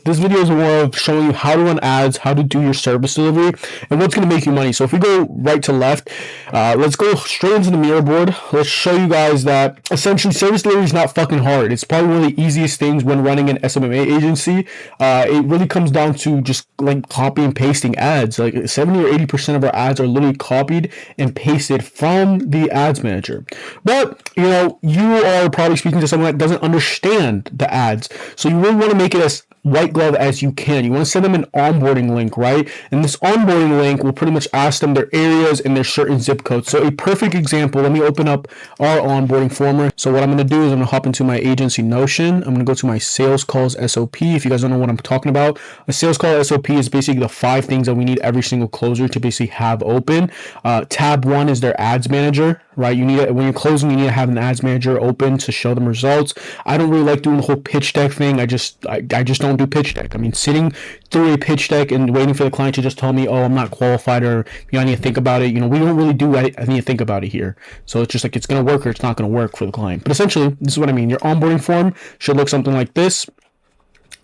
This video is more of showing you how to run ads, how to do your service delivery, and what's going to make you money. So if we go right to left, let's go straight into the mirror board. Let's show you guys that essentially service delivery is not fucking hard. It's probably one of the easiest things when running an SMMA agency. It really comes down to just like copy and pasting ads. Like 70 or 80% of our ads are literally copied and pasted from the ads manager. But you know, you are probably speaking to someone that doesn't understand the ads. So you really want to make it as white glove as you can. You want to send them an onboarding link, right? And this onboarding link will pretty much ask them their areas and their certain zip codes. So a perfect example, let me open up our onboarding form. So what I'm going to do is I'm going to hop into my agency Notion. I'm going to go to my sales calls SOP. If you guys don't know what I'm talking about, a sales call SOP is basically the 5 things that we need every single closer to basically have open. Tab 1 is their ads manager, right? You need it when you're closing, you need to have an ads manager open to show them results. I don't really like doing the whole pitch deck thing. I just don't do pitch deck. I mean, sitting through a pitch deck and waiting for the client to just tell me, oh, I'm not qualified, or I need to think about it. We don't really do I need to think about it here. So it's just like it's going to work or it's not going to work for the client. But essentially, this is what I mean. Your onboarding form should look something like this.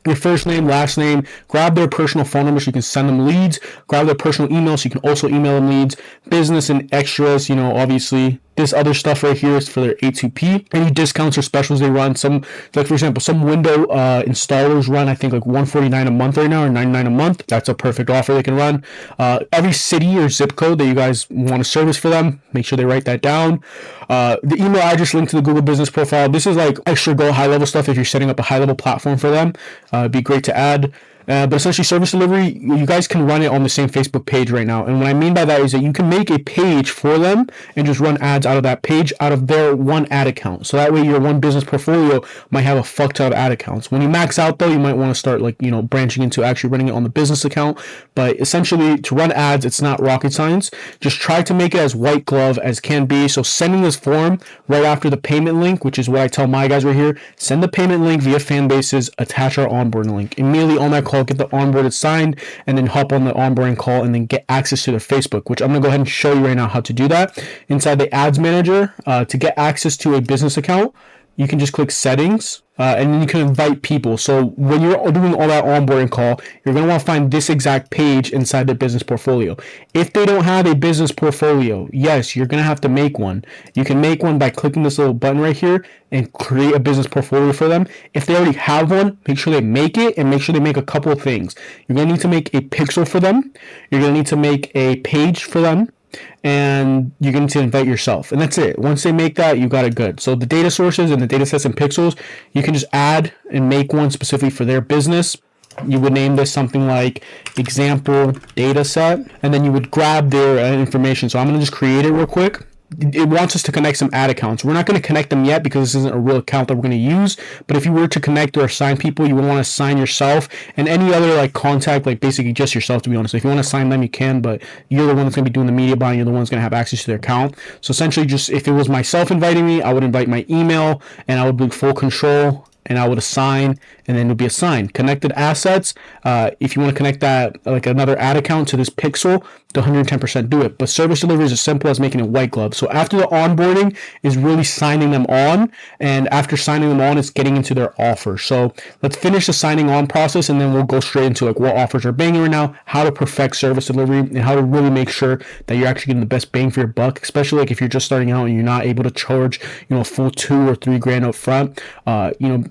Your first name, last name, grab their personal phone number so you can send them leads, grab their personal email so you can also email them leads, business and extras, obviously. This other stuff right here is for their A2P. Any discounts or specials they run. Some, like for example, some window installers run, I think like $149 a month right now, or $99 a month. That's a perfect offer they can run. Every city or zip code that you guys want to service for them, make sure they write that down. The email address linked to the Google Business Profile. This is like extra GoHighLevel stuff if you're setting up a HighLevel platform for them. It'd be great to add. But essentially, service delivery, you guys can run it on the same Facebook page right now. And what I mean by that is that you can make a page for them and just run ads out of that page, out of their one ad account. So that way your one business portfolio might have a fuck ton of ad accounts. When you max out though, you might want to start branching into actually running it on the business account. But essentially, to run ads, it's not rocket science. Just try to make it as white glove as can be. So sending this form right after the payment link, which is what I tell my guys right here, send the payment link via Fanbases, attach our onboarding link. Immediately on that call, get the onboarded signed, and then hop on the onboarding call and then get access to their Facebook, which I'm going to go ahead and show you right now how to do that. Inside the ads manager, to get access to a business account, you can just click settings, and then you can invite people. So when you're doing all that onboarding call, you're going to want to find this exact page inside their business portfolio. If they don't have a business portfolio, yes, you're going to have to make one. You can make one by clicking this little button right here and create a business portfolio for them. If they already have one, make sure they make it, and make sure they make a couple of things. You're going to need to make a pixel for them. You're going to need to make a page for them. And you're going to invite yourself, and that's it. Once they make that, you got it good. So the data sources and the data sets and pixels, you can just add and make one specifically for their business. You would name this something like example data set, and then you would grab their information. So I'm going to just create it real quick. It wants us to connect some ad accounts. We're not going to connect them yet because this isn't a real account that we're going to use. But if you were to connect or assign people, you would want to assign yourself and any other contact, basically just yourself, to be honest. If you want to assign them, you can, but you're the one that's going to be doing the media buying. You're the one that's going to have access to their account. So essentially, just if it was myself inviting me, I would invite my email and I would be full control. And I would assign, and then it would be assigned. Connected assets, if you want to connect that, like another ad account to this pixel, to 110% do it. But service delivery is as simple as making it white glove. So after the onboarding is really signing them on, and after signing them on, it's getting into their offer. So let's finish the signing on process, and then we'll go straight into what offers are banging right now, how to perfect service delivery, and how to really make sure that you're actually getting the best bang for your buck, especially if you're just starting out and you're not able to charge, a full $2,000 or $3,000 up front.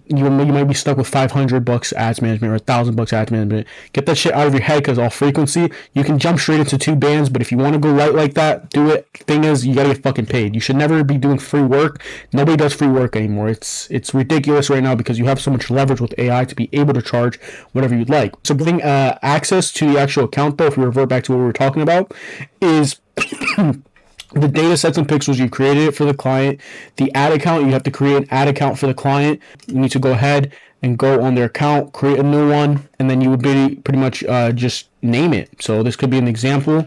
You might be stuck with $500 ads management or $1,000 ads management. Get that shit out of your head, because all frequency, you can jump straight into 2 bands, but if you want to go right like that, do it. Thing is, you gotta get fucking paid. You should never be doing free work. Nobody does free work anymore. It's ridiculous right now because you have so much leverage with AI to be able to charge whatever you'd like. So getting access to the actual account, though, if we revert back to what we were talking about, is the data sets and pixels. You created it for the client. The ad account, you have to create an ad account for the client. You need to go ahead and go on their account, create a new one, and then you would pretty much just name it. So this could be an example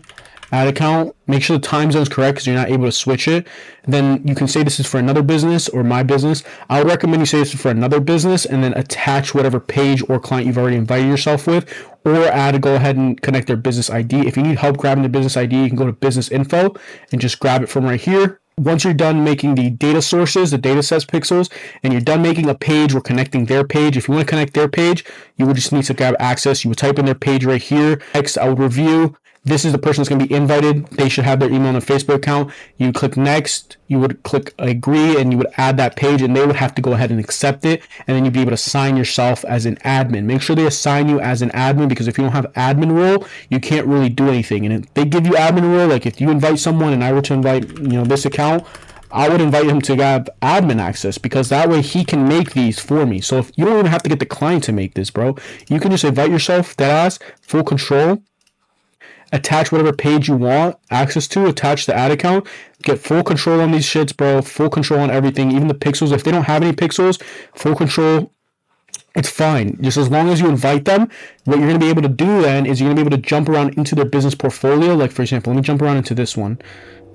ad account. Make sure the time zone is correct because you're not able to switch it. And then you can say this is for another business or my business. I would recommend you say this is for another business, and then attach whatever page or client you've already invited yourself with, or go ahead and connect their business ID. If you need help grabbing the business ID, you can go to business info and just grab it from right here. Once you're done making the data sources, the data sets pixels, and you're done making a page or connecting their page, if you want to connect their page, you would just need to grab access. You would type in their page right here. Next, I would review. This is the person that's going to be invited. They should have their email on their Facebook account. You click next, you would click agree, and you would add that page, and they would have to go ahead and accept it, and then you'd be able to sign yourself as an admin. Make sure they assign you as an admin, because if you don't have admin role, you can't really do anything. And if they give you admin role, like if you invite someone and I were to invite, this account, I would invite him to have admin access, because that way he can make these for me. So if you don't even have to get the client to make this, bro, you can just invite yourself, deadass, full control, attach whatever page you want access to, attach the ad account, get full control on these shits, bro, full control on everything, even the pixels. If they don't have any pixels, full control. It's fine. Just as long as you invite them, what you're going to be able to do then is you're going to be able to jump around into their business portfolio. Like, for example, let me jump around into this one.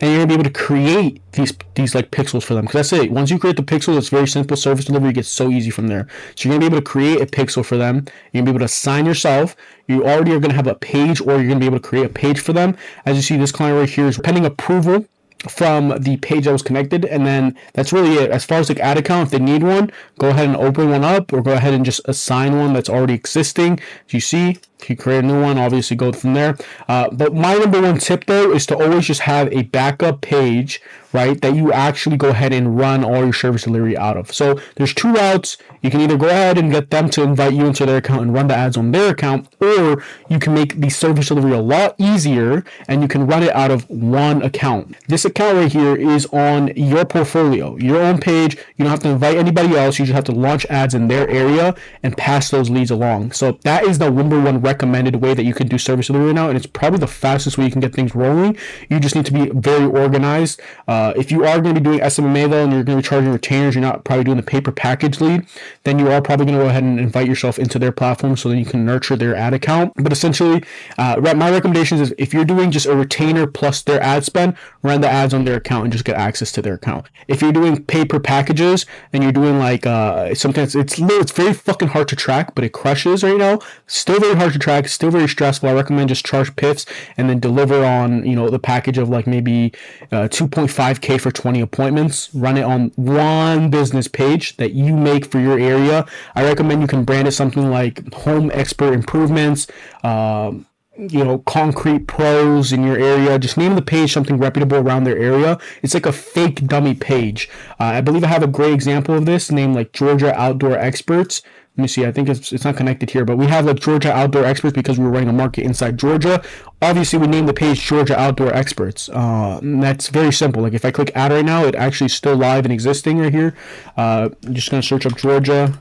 And you're going to be able to create these like pixels for them. Because that's it. Once you create the pixels, it's very simple. Service delivery gets so easy from there. So you're going to be able to create a pixel for them. You're going to be able to assign yourself. You already are going to have a page, or you're going to be able to create a page for them. As you see, this client right here is pending approval from the page that was connected, and then that's really it. As far as like ad account, if they need one, go ahead and open one up, or go ahead and just assign one that's already existing. As you see, if you create a new one, obviously go from there. But my number one tip though is to always just have a backup page, right, that you actually go ahead and run all your service delivery out of. So there's two routes. You can either go ahead and get them to invite you into their account and run the ads on their account, or you can make the service delivery a lot easier and you can run it out of one account. This account right here is on your portfolio, your own page. You don't have to invite anybody else. You just have to launch ads in their area and pass those leads along. So that is the number one recommended way that you can do service delivery now, and it's probably the fastest way you can get things rolling. You just need to be very organized. If you are going to be doing SMMA though, and you're going to be charging retainers, you're not probably doing the pay per package lead, then you are probably going to go ahead and invite yourself into their platform so then you can nurture their ad account. But essentially, my recommendations is if you're doing just a retainer plus their ad spend, run the ads on their account and just get access to their account. If you're doing pay per packages and you're doing like sometimes it's very fucking hard to track, but it crushes right now. Still very hard to track, still very stressful. I recommend just charge PIFs and then deliver on the package of like maybe 2.5K for 20 appointments. Run it on one business page that you make for your area. I recommend you can brand it something like Home Expert Improvements, Concrete Pros in your area. Just name the page something reputable around their area. It's like a fake dummy page. I believe I have a great example of this named like Georgia Outdoor Experts. Let me see. I think it's not connected here, but we have like Georgia Outdoor Experts because we were running a market inside Georgia. Obviously, we named the page Georgia Outdoor Experts. And that's very simple. Like if I click add right now, it actually is still live and existing right here. I'm just going to search up Georgia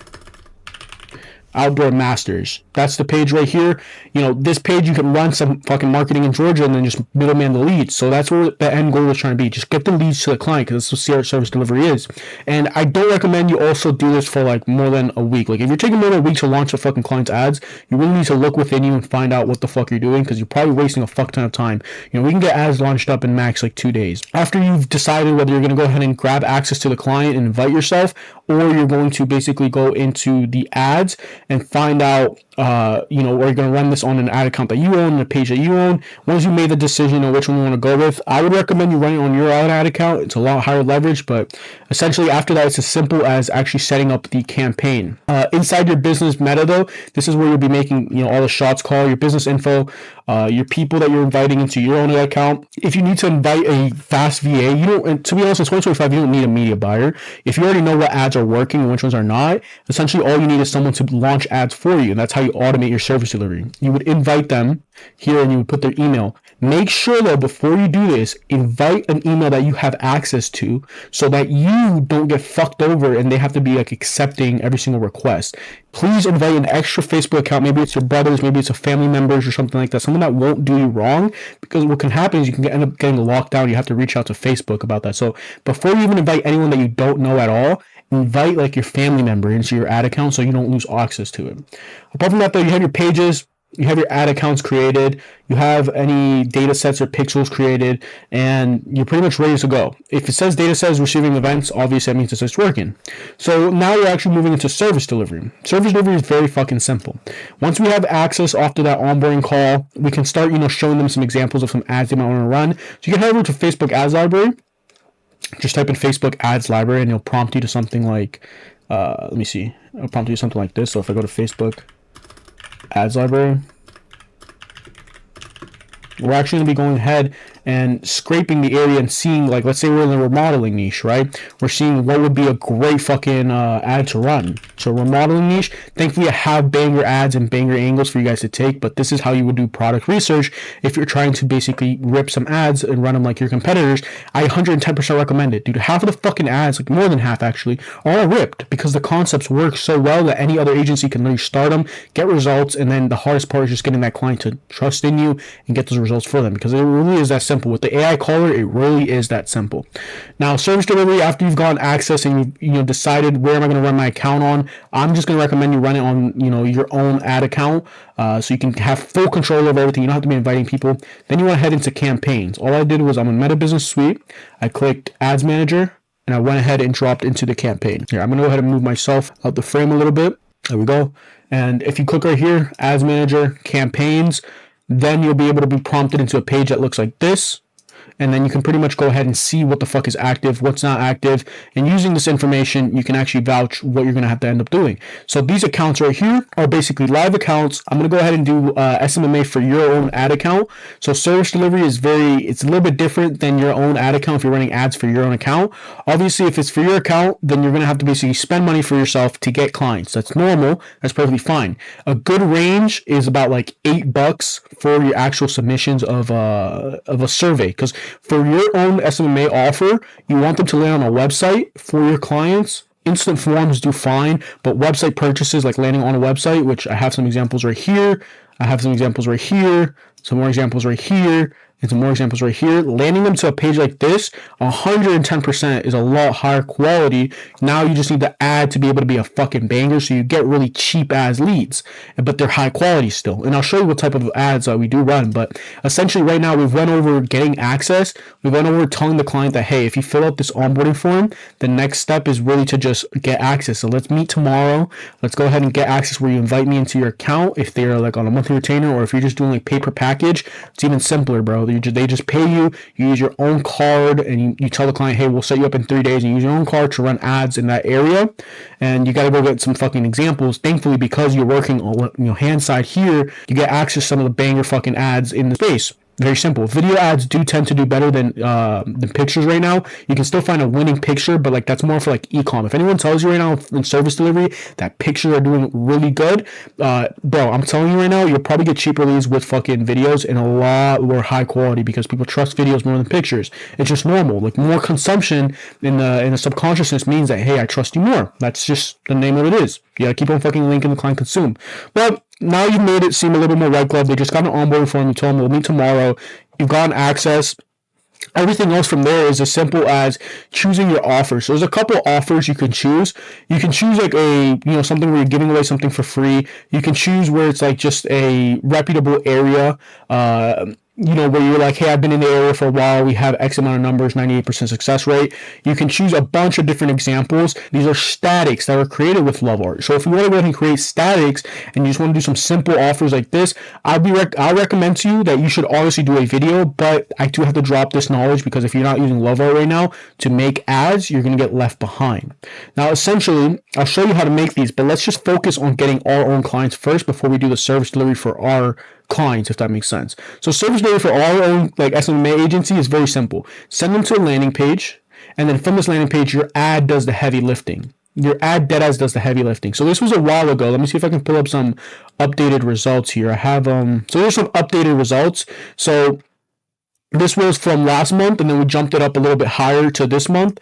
Outdoor Masters. That's the page right here. This page you can run some fucking marketing in Georgia and then just middleman the leads. So that's where the end goal is trying to be. Just get the leads to the client, because that's what service delivery is. And I don't recommend you also do this for like more than a week. Like if you're taking more than a week to launch a fucking client's ads, you really need to look within you and find out what the fuck you're doing, because you're probably wasting a fuck ton of time. We can get ads launched up in max like 2 days. After you've decided whether you're going to go ahead and grab access to the client and invite yourself, or you're going to basically go into the ads and find out or you're going to run this on an ad account that you own and a page that you own. Once you made the decision on which one you want to go with, I would recommend you running on your own ad account. It's a lot higher leverage, but essentially after that, it's as simple as actually setting up the campaign. Inside your business meta though, this is where you'll be making all the shots call, your business info, your people that you're inviting into your own account. If you need to invite a fast VA, and to be honest, in 2025, you don't need a media buyer. If you already know what ads are working and which ones are not, essentially all you need is someone to launch ads for you, and that's how you automate your service delivery. You would invite them here and you would put their email. Make sure though, before you do this, invite an email that you have access to so that you don't get fucked over and they have to be like accepting every single request. Please invite an extra Facebook account. Maybe it's your brothers, maybe it's a family members or something like that. Someone that won't do you wrong, because what can happen is you can end up getting locked down. You have to reach out to Facebook about that. So before you even invite anyone that you don't know at all, invite like your family member into your ad account so you don't lose access to it. Apart from that though, you have your pages, you have your ad accounts created, you have any data sets or pixels created, and you're pretty much ready to go. If it says data sets receiving events, obviously that means it's working. So now you're actually moving into service delivery. Service delivery is very fucking simple. Once we have access after that onboarding call, we can start, showing them some examples of some ads they might want to run. So you can head over to Facebook Ads Library. Just type in Facebook ads library and it'll prompt you to something like, let me see, it'll prompt you to something like this. So if I go to Facebook ads library, we're actually going to be going ahead and scraping the area and seeing, like, let's say we're in the remodeling niche, right? We're seeing what would be a great fucking ad to run. So remodeling niche, thankfully I have banger ads and banger angles for you guys to take, but this is how you would do product research if you're trying to basically rip some ads and run them like your competitors. I 110% recommend it. Dude, half of the fucking ads, like more than half actually, are all ripped because the concepts work so well that any other agency can literally start them, get results, and then the hardest part is just getting that client to trust in you and get those results for them, because it really is that simple. With the AI caller, it really is that simple. Now, service delivery, after you've gotten access and you've decided where am I going to run my account on, I'm just going to recommend you run it on your own ad account, so you can have full control over everything. You don't have to be inviting people. Then you want to head into campaigns. All I did was I'm in Meta Business Suite. I clicked Ads Manager and I went ahead and dropped into the campaign. Here, I'm going to go ahead and move myself out the frame a little bit. There we go. And if you click right here, Ads Manager, Campaigns, then you'll be able to be prompted into a page that looks like this. And then you can pretty much go ahead and see what the fuck is active, what's not active. And using this information, you can actually vouch what you're going to have to end up doing. So these accounts right here are basically live accounts. I'm going to go ahead and do SMMA for your own ad account. So service delivery is it's a little bit different than your own ad account if you're running ads for your own account. Obviously, if it's for your account, then you're going to have to basically spend money for yourself to get clients. That's normal. That's perfectly fine. A good range is about like $8 for your actual submissions of a survey, because for your own SMMA offer, you want them to land on a website for your clients. Instant forms do fine, but website purchases, like landing on a website, which I have some examples right here. I have some examples right here, some more examples right here, and some more examples right here. Landing them to a page like this, 110% is a lot higher quality. Now you just need the ad to be able to be a fucking banger, so you get really cheap ass leads, but they're high quality still. And I'll show you what type of ads we do run, but essentially right now we've went over getting access. We've went over telling the client that, hey, if you fill out this onboarding form, the next step is really to just get access. So let's meet tomorrow. Let's go ahead and get access where you invite me into your account if they're like on a monthly retainer, or if you're just doing like paper package, it's even simpler, bro. They just pay you. You use your own card, and you tell the client, hey, we'll set you up in 3 days, and you use your own card to run ads in that area. And you got to go get some fucking examples. Thankfully, because you're working on hand side here, you get access to some of the banger fucking ads in the space. Very simple. Video ads do tend to do better than pictures right now. You can still find a winning picture, but like that's more for like e-com. If anyone tells you right now in service delivery that pictures are doing really good, bro, I'm telling you right now, you'll probably get cheaper leads with fucking videos and a lot more high quality, because people trust videos more than pictures. It's just normal. Like more consumption in the subconsciousness means that, hey, I trust you more. That's just the name of it is. You gotta keep on fucking linking the client consume. But now you've made it seem a little bit more white glove. They just got an onboarding form. You told them we'll meet tomorrow. You've gotten access. Everything else from there is as simple as choosing your offer. So there's a couple offers you can choose. You can choose like something where you're giving away something for free. You can choose where it's like just a reputable area, where you're like, hey, I've been in the area for a while. We have X amount of numbers, 98% success rate. You can choose a bunch of different examples. These are statics that were created with Love Art. So if you want to go ahead and create statics and you just want to do some simple offers like this, I'll recommend to you that you should obviously do a video, but I do have to drop this knowledge, because if you're not using Love Art right now to make ads, you're going to get left behind. Now, essentially, I'll show you how to make these, but let's just focus on getting our own clients first before we do the service delivery for our clients, if that makes sense. So service delivery for our own like SMMA agency is very simple. Send them to a landing page, and then from this landing page, your ad does the heavy lifting. Your ad deadass does the heavy lifting. So this was a while ago. Let me see if I can pull up some updated results here. I have so there's some updated results. So this was from last month, and then we jumped it up a little bit higher to this month,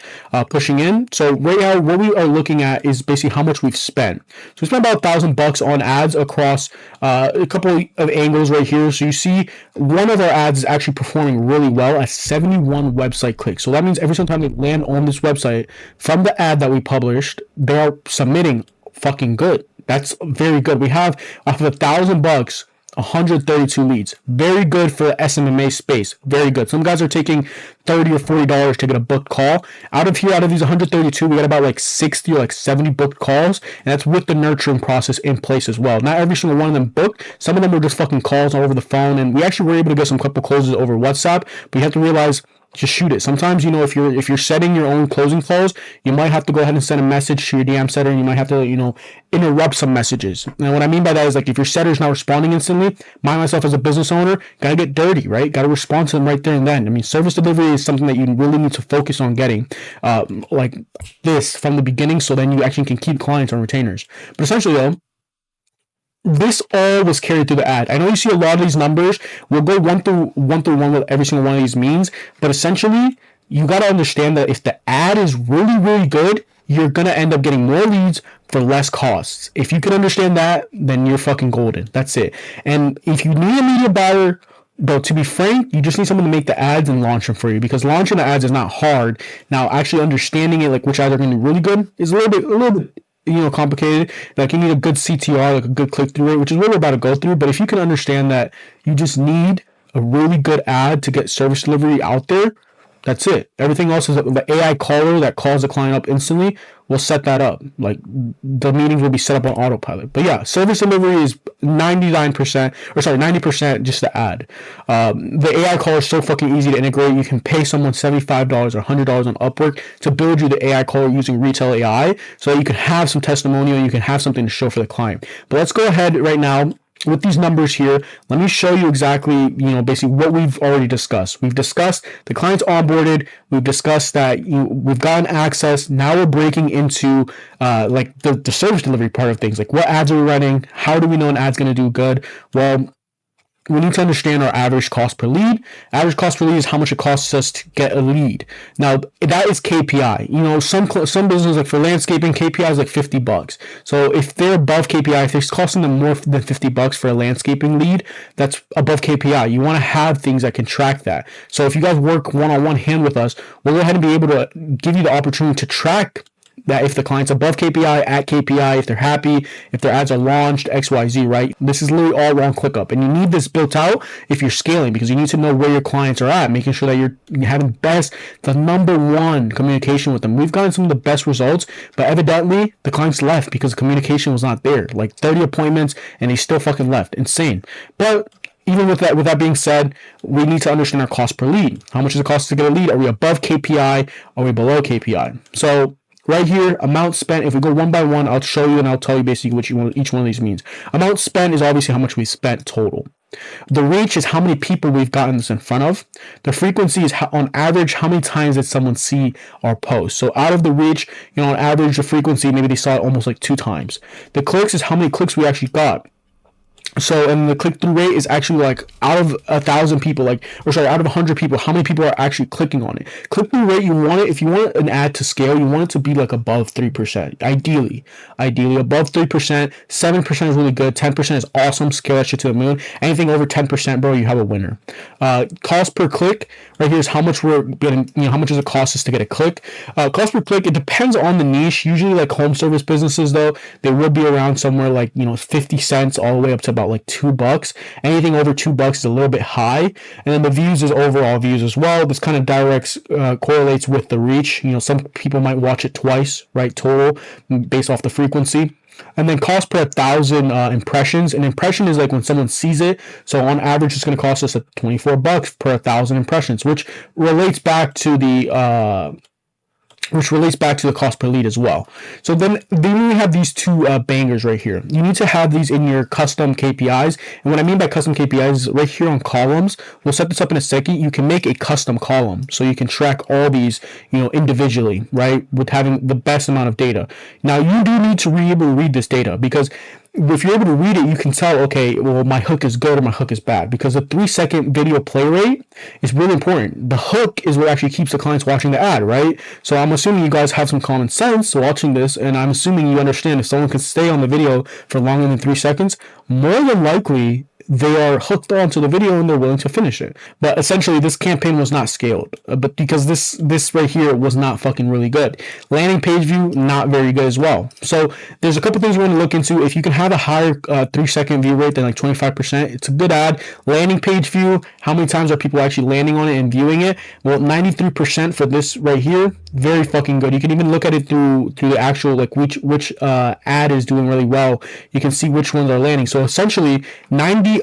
pushing in. So right now, what we are looking at is basically how much we've spent. So we spent about $1,000 on ads across a couple of angles right here. So you see one of our ads is actually performing really well at 71 website clicks. So that means every single time they land on this website from the ad that we published, they are submitting fucking good. That's very good. We have off of $1,000, 132 leads. Very good for the SMMA space. Very good. Some guys are taking $30 or $40 to get a booked call. Out of these 132, we got about like 60 or like 70 booked calls, and that's with the nurturing process in place as well. Not every single one of them booked. Some of them were just fucking calls all over the phone, and we actually were able to get some couple closes over WhatsApp, but you have to realize just shoot it. Sometimes, if you're setting your own closing calls, you might have to go ahead and send a message to your DM setter, and you might have to, interrupt some messages. And what I mean by that is, like, if your setter is not responding instantly, myself as a business owner, gotta get dirty, right? Gotta respond to them right there and then. I mean, service delivery is something that you really need to focus on getting, like this from the beginning, so then you actually can keep clients on retainers. But essentially, though, this all was carried through the ad. I know you see a lot of these numbers. We'll go one through one with every single one of these means, but essentially, you got to understand that if the ad is really, really good, you're going to end up getting more leads for less costs. If you can understand that, then you're fucking golden. That's it. And if you need a media buyer, though, to be frank, you just need someone to make the ads and launch them for you, because launching the ads is not hard. Now, actually understanding it, like which ads are going to be really good, is a little bit complicated. Like, you need a good CTR, like a good click-through rate, which is what we're about to go through. But if you can understand that you just need a really good ad to get service delivery out there, that's it. Everything else is the AI caller that calls the client up instantly. We'll set that up. Like, the meetings will be set up on autopilot. But yeah, service delivery is 90% just the ad. The AI caller is so fucking easy to integrate. You can pay someone $75 or $100 on Upwork to build you the AI caller using retail AI, so that you can have some testimonial and you can have something to show for the client. But let's go ahead right now with these numbers here. Let me show you exactly, basically what we've already discussed. We've discussed the client's onboarded. We've discussed that we've gotten access. Now we're breaking into like the service delivery part of things. Like, what ads are we running? How do we know an ad's going to do good? Well, we need to understand our average cost per lead. Average cost per lead is how much it costs us to get a lead. Now, that is KPI. Some businesses, like for landscaping, KPI is like $50. So if they're above KPI, if it's costing them more than $50 for a landscaping lead, that's above KPI. You want to have things that can track that. So if you guys work one-on-one hand with us, we'll go ahead and be able to give you the opportunity to track that if the client's above KPI, at KPI, if they're happy, if their ads are launched, XYZ, right? This is literally all one ClickUp. And you need this built out if you're scaling, because you need to know where your clients are at, making sure that you're having the number one communication with them. We've gotten some of the best results, but evidently the clients left because the communication was not there. Like 30 appointments and they still fucking left. Insane. But even with that being said, we need to understand our cost per lead. How much does it cost to get a lead? Are we above KPI? Are we below KPI? So right here, amount spent, if we go one by one, I'll show you and I'll tell you basically what each one of these means. Amount spent is obviously how much we spent total. The reach is how many people we've gotten this in front of. The frequency is on average how many times did someone see our post. So out of the reach, on average, the frequency, maybe they saw it almost like 2 times. The clicks is how many clicks we actually got. So, and the click-through rate is actually like out of 1,000 people, out of 100 people, how many people are actually clicking on it? Click-through rate, if you want an ad to scale, you want it to be like above 3%. Ideally above 3%. 7% is really good. 10% is awesome. Scale that shit to the moon. Anything over 10%, bro, you have a winner. Cost per click, right here is how much we're getting, how much does it cost us to get a click? Cost per click, it depends on the niche. Usually like home service businesses, though, they will be around somewhere like, 50 cents all the way up to about like $2. Anything over $2 is a little bit high. And then the views is overall views as well. This kind of correlates with the reach. Some people might watch it twice, right, total, based off the frequency. And then cost per 1,000 impressions. An impression is like when someone sees it. So on average, it's going to cost us $24 per 1,000 impressions, which relates back to the cost per lead as well. So then we have these two bangers right here. You need to have these in your custom KPIs. And what I mean by custom KPIs is right here on columns. We'll set this up in a second. You can make a custom column so you can track all these, individually, right, with having the best amount of data. Now, you do need to be able to read this data, because if you're able to read it, you can tell, okay, well, my hook is good or my hook is bad, because the 3-second video play rate is really important. The hook is what actually keeps the clients watching the ad, right? So I'm assuming you guys have some common sense watching this, and I'm assuming you understand if someone can stay on the video for longer than 3 seconds, more than likely they are hooked onto the video and they're willing to finish it. But essentially, this campaign was not scaled, but because this right here was not fucking really good. Landing page view, not very good as well. So there's a couple things we're going to look into. If you can have a higher 3-second view rate than like 25%, it's a good ad. Landing page view, how many times are people actually landing on it and viewing it? Well, 93% for this right here, very fucking good. You can even look at it through the actual, like, which ad is doing really well. You can see which ones are landing. So essentially, 90%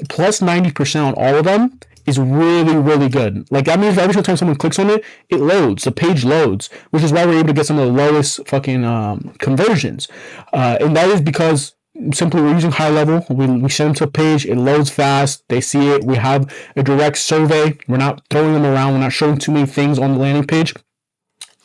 on all of them is really, really good. Like that means every single time someone clicks on it, it loads. The page loads, which is why we're able to get some of the lowest fucking conversions. And that is because simply we're using HighLevel. We send them to a page, it loads fast, they see it. We have a direct survey. We're not throwing them around. We're not showing too many things on the landing page.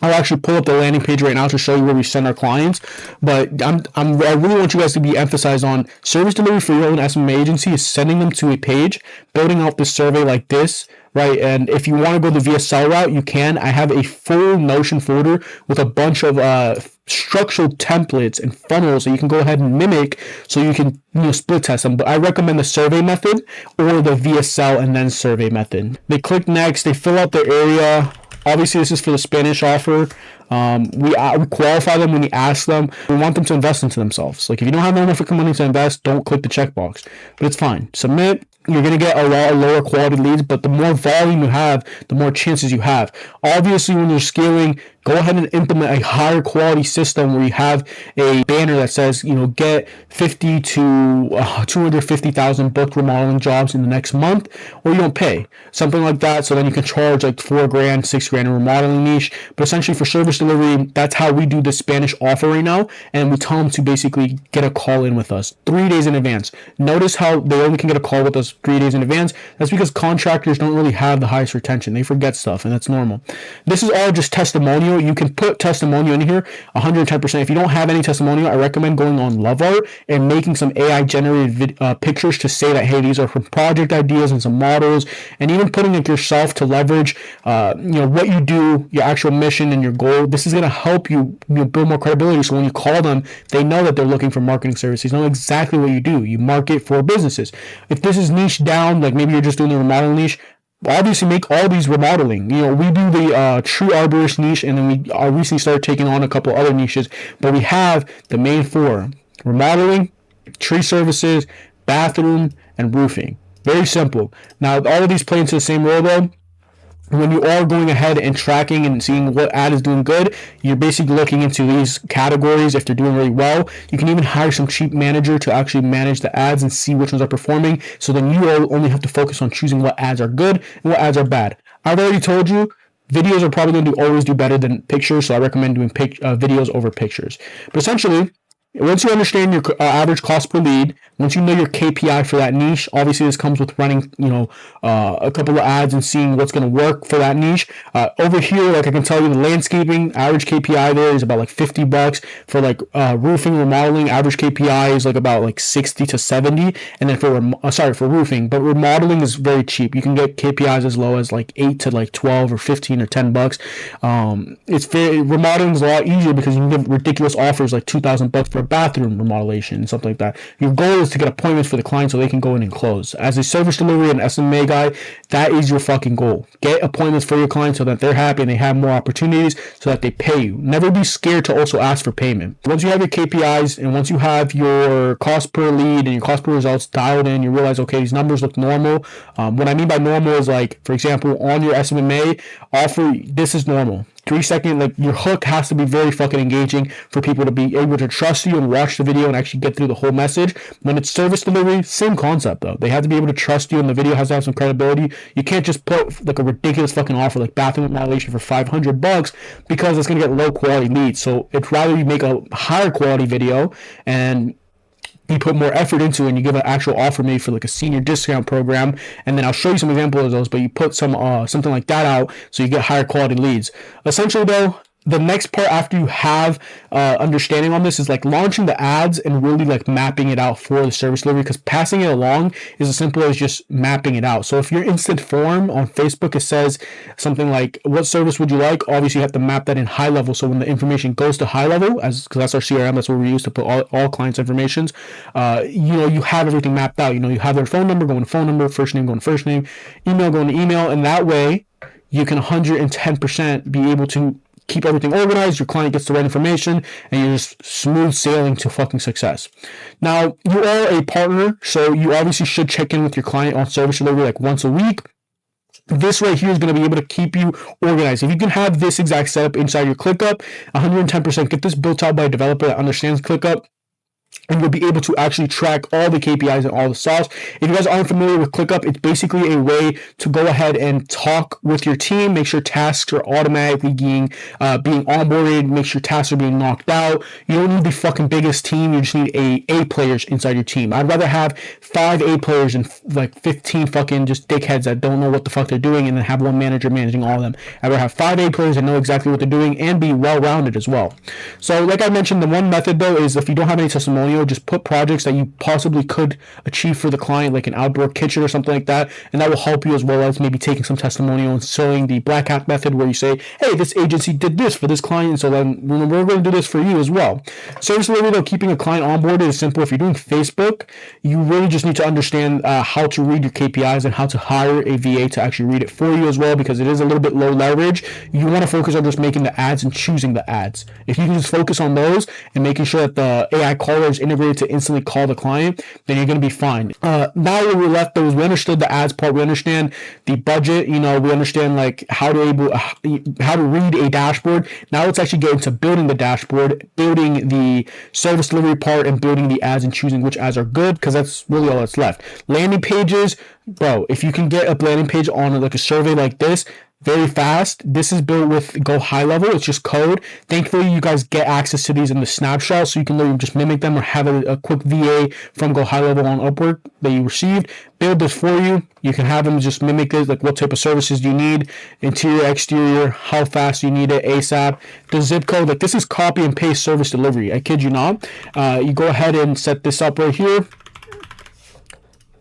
I'll actually pull up the landing page right now to show you where we send our clients. But I really want you guys to be emphasized on service delivery for your own SMM agency is sending them to a page, building out this survey like this, right? And if you want to go the VSL route, you can. I have a full Notion folder with a bunch of structural templates and funnels that you can go ahead and mimic so you can split test them. But I recommend the survey method or the VSL and then survey method. They click next, they fill out their area. Obviously, this is for the Spanish offer. We qualify them when we ask them. We want them to invest into themselves. Like if you don't have enough money to invest, don't click the checkbox. But it's fine. Submit. You're going to get a lot of lower quality leads, but the more volume you have, the more chances you have. Obviously, when you're scaling, go ahead and implement a higher quality system where you have a banner that says, get 50 to 250,000 booked remodeling jobs in the next month, or you don't pay. Something like that. So then you can charge like $4,000, $6,000 in remodeling niche. But essentially for service delivery, that's how we do the Spanish offer right now. And we tell them to basically get a call in with us 3 days in advance. Notice how they only can get a call with us 3 days in advance. That's because contractors don't really have the highest retention. They forget stuff, and that's normal. This is all just testimonial. You can put testimonial in here 110%. If you don't have any testimonial, I recommend going on Lovart and making some AI generated pictures to say that, hey, these are from project ideas and some models, and even putting it yourself to leverage what you do, your actual mission and your goal. This is going to help you build more credibility, so when you call them, they know that they're looking for marketing services. They know exactly what you do. You market for businesses. If this is niche down, like maybe you're just doing the remodeling niche, obviously make all these remodeling. We do the true arborist niche, and then we recently started taking on a couple other niches, but we have the main four: remodeling, tree services, bathroom, and roofing. Very simple. Now all of these play into the same role though. When you are going ahead and tracking and seeing what ad is doing good, you're basically looking into these categories. If they're doing really well, you can even hire some cheap manager to actually manage the ads and see which ones are performing. So then you only have to focus on choosing what ads are good and what ads are bad. I've already told you, videos are probably going to always do better than pictures, so I recommend doing videos over pictures. But essentially, once you understand your average cost per lead, once you know your KPI for that niche, obviously this comes with running, a couple of ads and seeing what's going to work for that niche. Over here, like I can tell you, the landscaping average KPI there is about like $50. For like roofing, remodeling, average KPI is like about like 60 to 70. And then for roofing, but remodeling is very cheap. You can get KPIs as low as like 8 to like 12 or 15 or $10. Remodeling is a lot easier because you can get ridiculous offers like $2,000 for bathroom remodelation and something like that. Your goal is to get appointments for the client so they can go in and close. As a service delivery and SMA guy, that is your fucking goal. Get appointments for your clients so that they're happy and they have more opportunities so that they pay you. Never be scared to also ask for payment. Once you have your KPIs and once you have your cost per lead and your cost per results dialed in, you realize, okay, these numbers look normal. What I mean by normal is like, for example, on your SMA offer, this is normal. 3 second, like your hook has to be very fucking engaging for people to be able to trust you and watch the video and actually get through the whole message. When it's service delivery, same concept though. They have to be able to trust you and the video has to have some credibility. You can't just put like a ridiculous fucking offer like bathroom remodeling for $500 because it's going to get low quality leads. So it's rather you make a higher quality video and you put more effort into it and you give an actual offer maybe for like a senior discount program, and then I'll show you some examples of those, but you put some something like that out so you get higher quality leads. Essentially though, the next part after you have understanding on this is like launching the ads and really like mapping it out for the service delivery, because passing it along is as simple as just mapping it out. So if your instant form on Facebook, it says something like, what service would you like? Obviously you have to map that in HighLevel. So when the information goes to HighLevel, because that's our CRM, that's what we use to put all clients' informations, you have everything mapped out. You have their phone number going to phone number, first name going to first name, email going to email, and that way you can 110% be able to keep everything organized, your client gets the right information, and you're just smooth sailing to fucking success. Now, you are a partner, so you obviously should check in with your client on service delivery like once a week. This right here is going to be able to keep you organized. If you can have this exact setup inside your ClickUp, 110%, get this built out by a developer that understands ClickUp. and you'll be able to actually track all the KPIs and all the sauce. If you guys aren't familiar with ClickUp, it's basically a way to go ahead and talk with your team, make sure tasks are automatically being onboarded, make sure tasks are being knocked out. You don't need the fucking biggest team. You just need A players inside your team. I'd rather have 5 A players and like 15 fucking just dickheads that don't know what the fuck they're doing, and then have one manager managing all of them. I'd rather have 5 A players that know exactly what they're doing and be well-rounded as well. So like I mentioned, the one method though is if you don't have any testimonial, just put projects that you possibly could achieve for the client, like an outdoor kitchen or something like that, and that will help you, as well as maybe taking some testimonial and showing the black hat method, where you say, hey, this agency did this for this client, so then we're going to do this for you as well. Service delivery though, keeping a client onboarded is simple. If you're doing Facebook, you really just need to understand how to read your KPIs and how to hire a VA to actually read it for you as well, because it is a little bit low leverage. You want to focus on just making the ads and choosing the ads. If you can just focus on those and making sure that the AI caller is integrated to instantly call the client, then you're going to be fine. Now what we're left though is we understood the ads part, we understand the budget, we understand like how to read a dashboard. Now let's actually get into building the dashboard, building the service delivery part, and building the ads and choosing which ads are good, because that's really all that's left. Landing pages, bro, if you can get a landing page on like a survey like this very fast. This is built with GoHighLevel. It's just code. Thankfully, you guys get access to these in the snapshot, so you can literally just mimic them or have a quick VA from GoHighLevel on Upwork that you received build this for you. You can have them just mimic it, like what type of services do you need, interior, exterior, how fast you need it, ASAP, the zip code. Like this is copy and paste service delivery. I kid you not. You go ahead and set this up right here.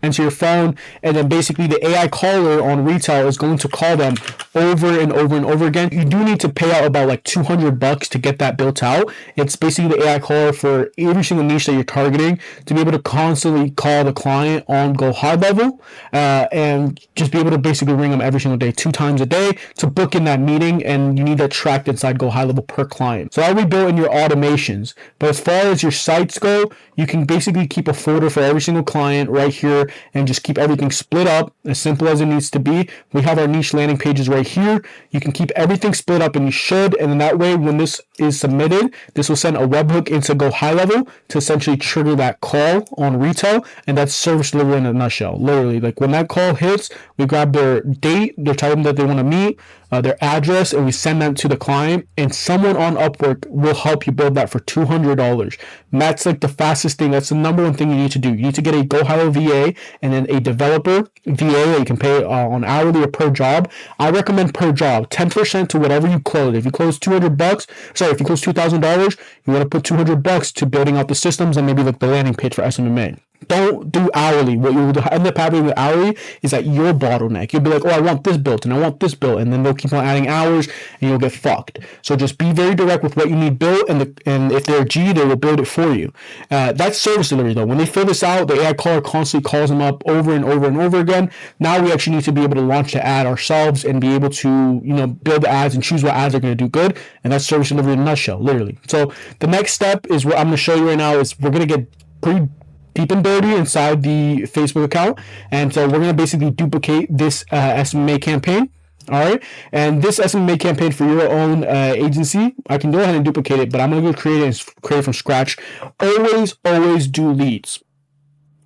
Enter your phone, and then basically the AI caller on retail is going to call them over and over and over again. You do need to pay out about like $200 to get that built out. It's basically the AI caller for every single niche that you're targeting to be able to constantly call the client on GoHighLevel, and just be able to basically ring them every single day, 2 times a day to book in that meeting, and you need that tracked inside GoHighLevel per client. So that'll be built in your automations. But as far as your sites go, you can basically keep a folder for every single client right here and just keep everything split up as simple as it needs to be. We have our niche landing pages right here. You can keep everything split up, and you should, and then that way when this is submitted, this will send a webhook into GoHighLevel to essentially trigger that call on retail, and that's service delivery in a nutshell. Literally, like when that call hits, we grab their date, they tell them that they want to meet, their address, and we send them to the client, and someone on Upwork will help you build that for $200. And that's like the fastest thing. That's the number one thing you need to do. You need to get a GoHighLevel VA and then a developer VA that you can pay on hourly or per job. I recommend per job, 10% to whatever you close. If you close if you close $2,000, you want to put $200 to building out the systems and maybe like the landing page for SMMA. Don't do hourly. What you'll end up having with hourly is that your bottleneck. You'll be like, oh, I want this built and I want this built, and then they'll keep on adding hours and you'll get fucked. So just be very direct with what you need built, and if they're G, they will build it for you. That's service delivery though. When they fill this out, the AI caller constantly calls them up over and over and over again. Now we actually need to be able to launch the ad ourselves and be able to, build the ads and choose what ads are going to do good. And that's service delivery in a nutshell, literally. So the next step is what I'm going to show you right now. Is we're going to get pretty deep and dirty inside the Facebook account, and so we're going to basically duplicate this SMMA campaign. All right, and this SMMA campaign for your own agency, I can go ahead and duplicate it, but I'm going to create it from scratch. Always do leads.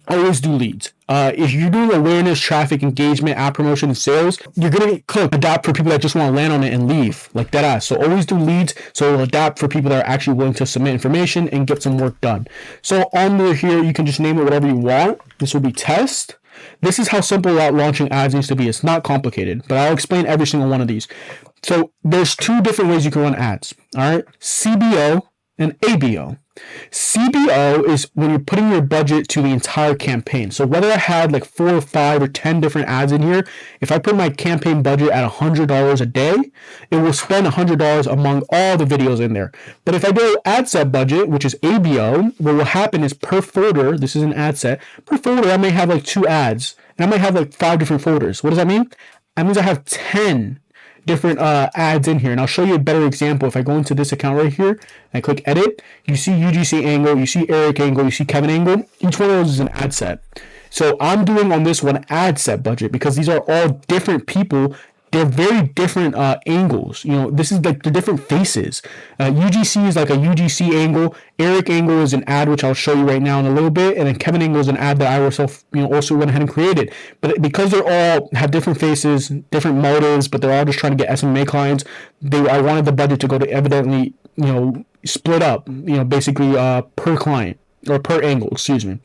Always do leads. If you're doing awareness, traffic, engagement, app promotion, and sales, you're going to adapt for people that just want to land on it and leave, like that ass. So always do leads, so it'll adapt for people that are actually willing to submit information and get some work done. So under here, you can just name it whatever you want. This will be test. This is how simple launching ads needs to be. It's not complicated, but I'll explain every single one of these. So there's 2 different ways you can run ads. All right, CBO and ABO. CBO is when you're putting your budget to the entire campaign. So whether I had like 4 or 5 or 10 different ads in here, if I put my campaign budget at $100 a day, it will spend $100 among all the videos in there. But if I do ad set budget, which is ABO, what will happen is per folder, this is an ad set, per folder I may have like 2 ads, and I might have like 5 different folders. What does that mean? That means I have 10 different ads in here, and I'll show you a better example. If I go into this account right here and click edit, you see UGC angle, you see Eric angle, you see Kevin angle. Each one of those is an ad set. So I'm doing on this one ad set budget because these are all different people they're very different angles. This is like the different faces. UGC is like a UGC angle. Eric angle is an ad which I'll show you right now in a little bit, and then Kevin angle is an ad that I also went ahead and created. But because they're all have different faces, different motives, but they're all just trying to get SMA clients, I wanted the budget to go to evidently split up. Basically per client or per angle. Excuse me.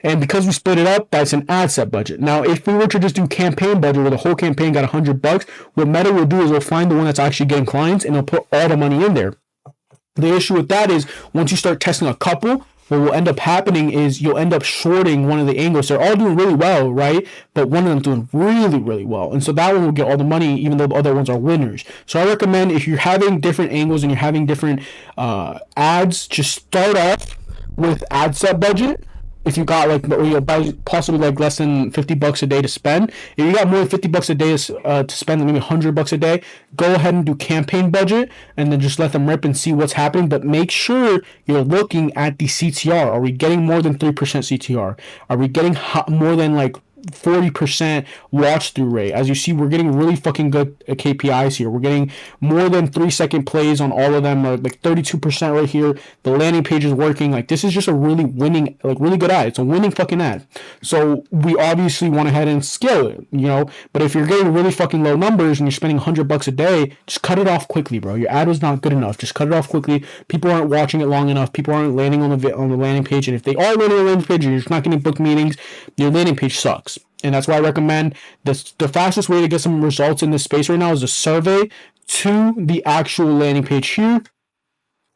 And because we split it up, that's an ad set budget. Now, if we were to just do campaign budget where the whole campaign got $100, what Meta will do is they'll find the one that's actually getting clients and they'll put all the money in there. The issue with that is once you start testing a couple, what will end up happening is you'll end up shorting one of the angles. They're all doing really well, right? But one of them doing really, really well. And so that one will get all the money, even though the other ones are winners. So I recommend if you're having different angles and you're having different ads, just start off with ad set budget. If you got possibly like less than $50 a day to spend, if you got more than $50 a day to spend, maybe $100 a day, go ahead and do campaign budget and then just let them rip and see what's happening. But make sure you're looking at the CTR. Are we getting more than 3% CTR? Are we getting more than like 40% watch through rate? As you see, we're getting really fucking good KPIs here. We're getting more than 3-second plays on all of them, like 32% right here. The landing page is working. Like, this is just a really winning, like really good ad. It's a winning fucking ad. So we obviously want to head and scale it, but if you're getting really fucking low numbers and you're spending $100 a day, just cut it off quickly, bro. Your ad was not good enough. Just cut it off quickly. People aren't watching it long enough. People aren't landing on the landing page. And if they are landing on the landing page and you're just not getting booked meetings, your landing page sucks. And that's why I recommend the fastest way to get some results in this space right now is a survey to the actual landing page here,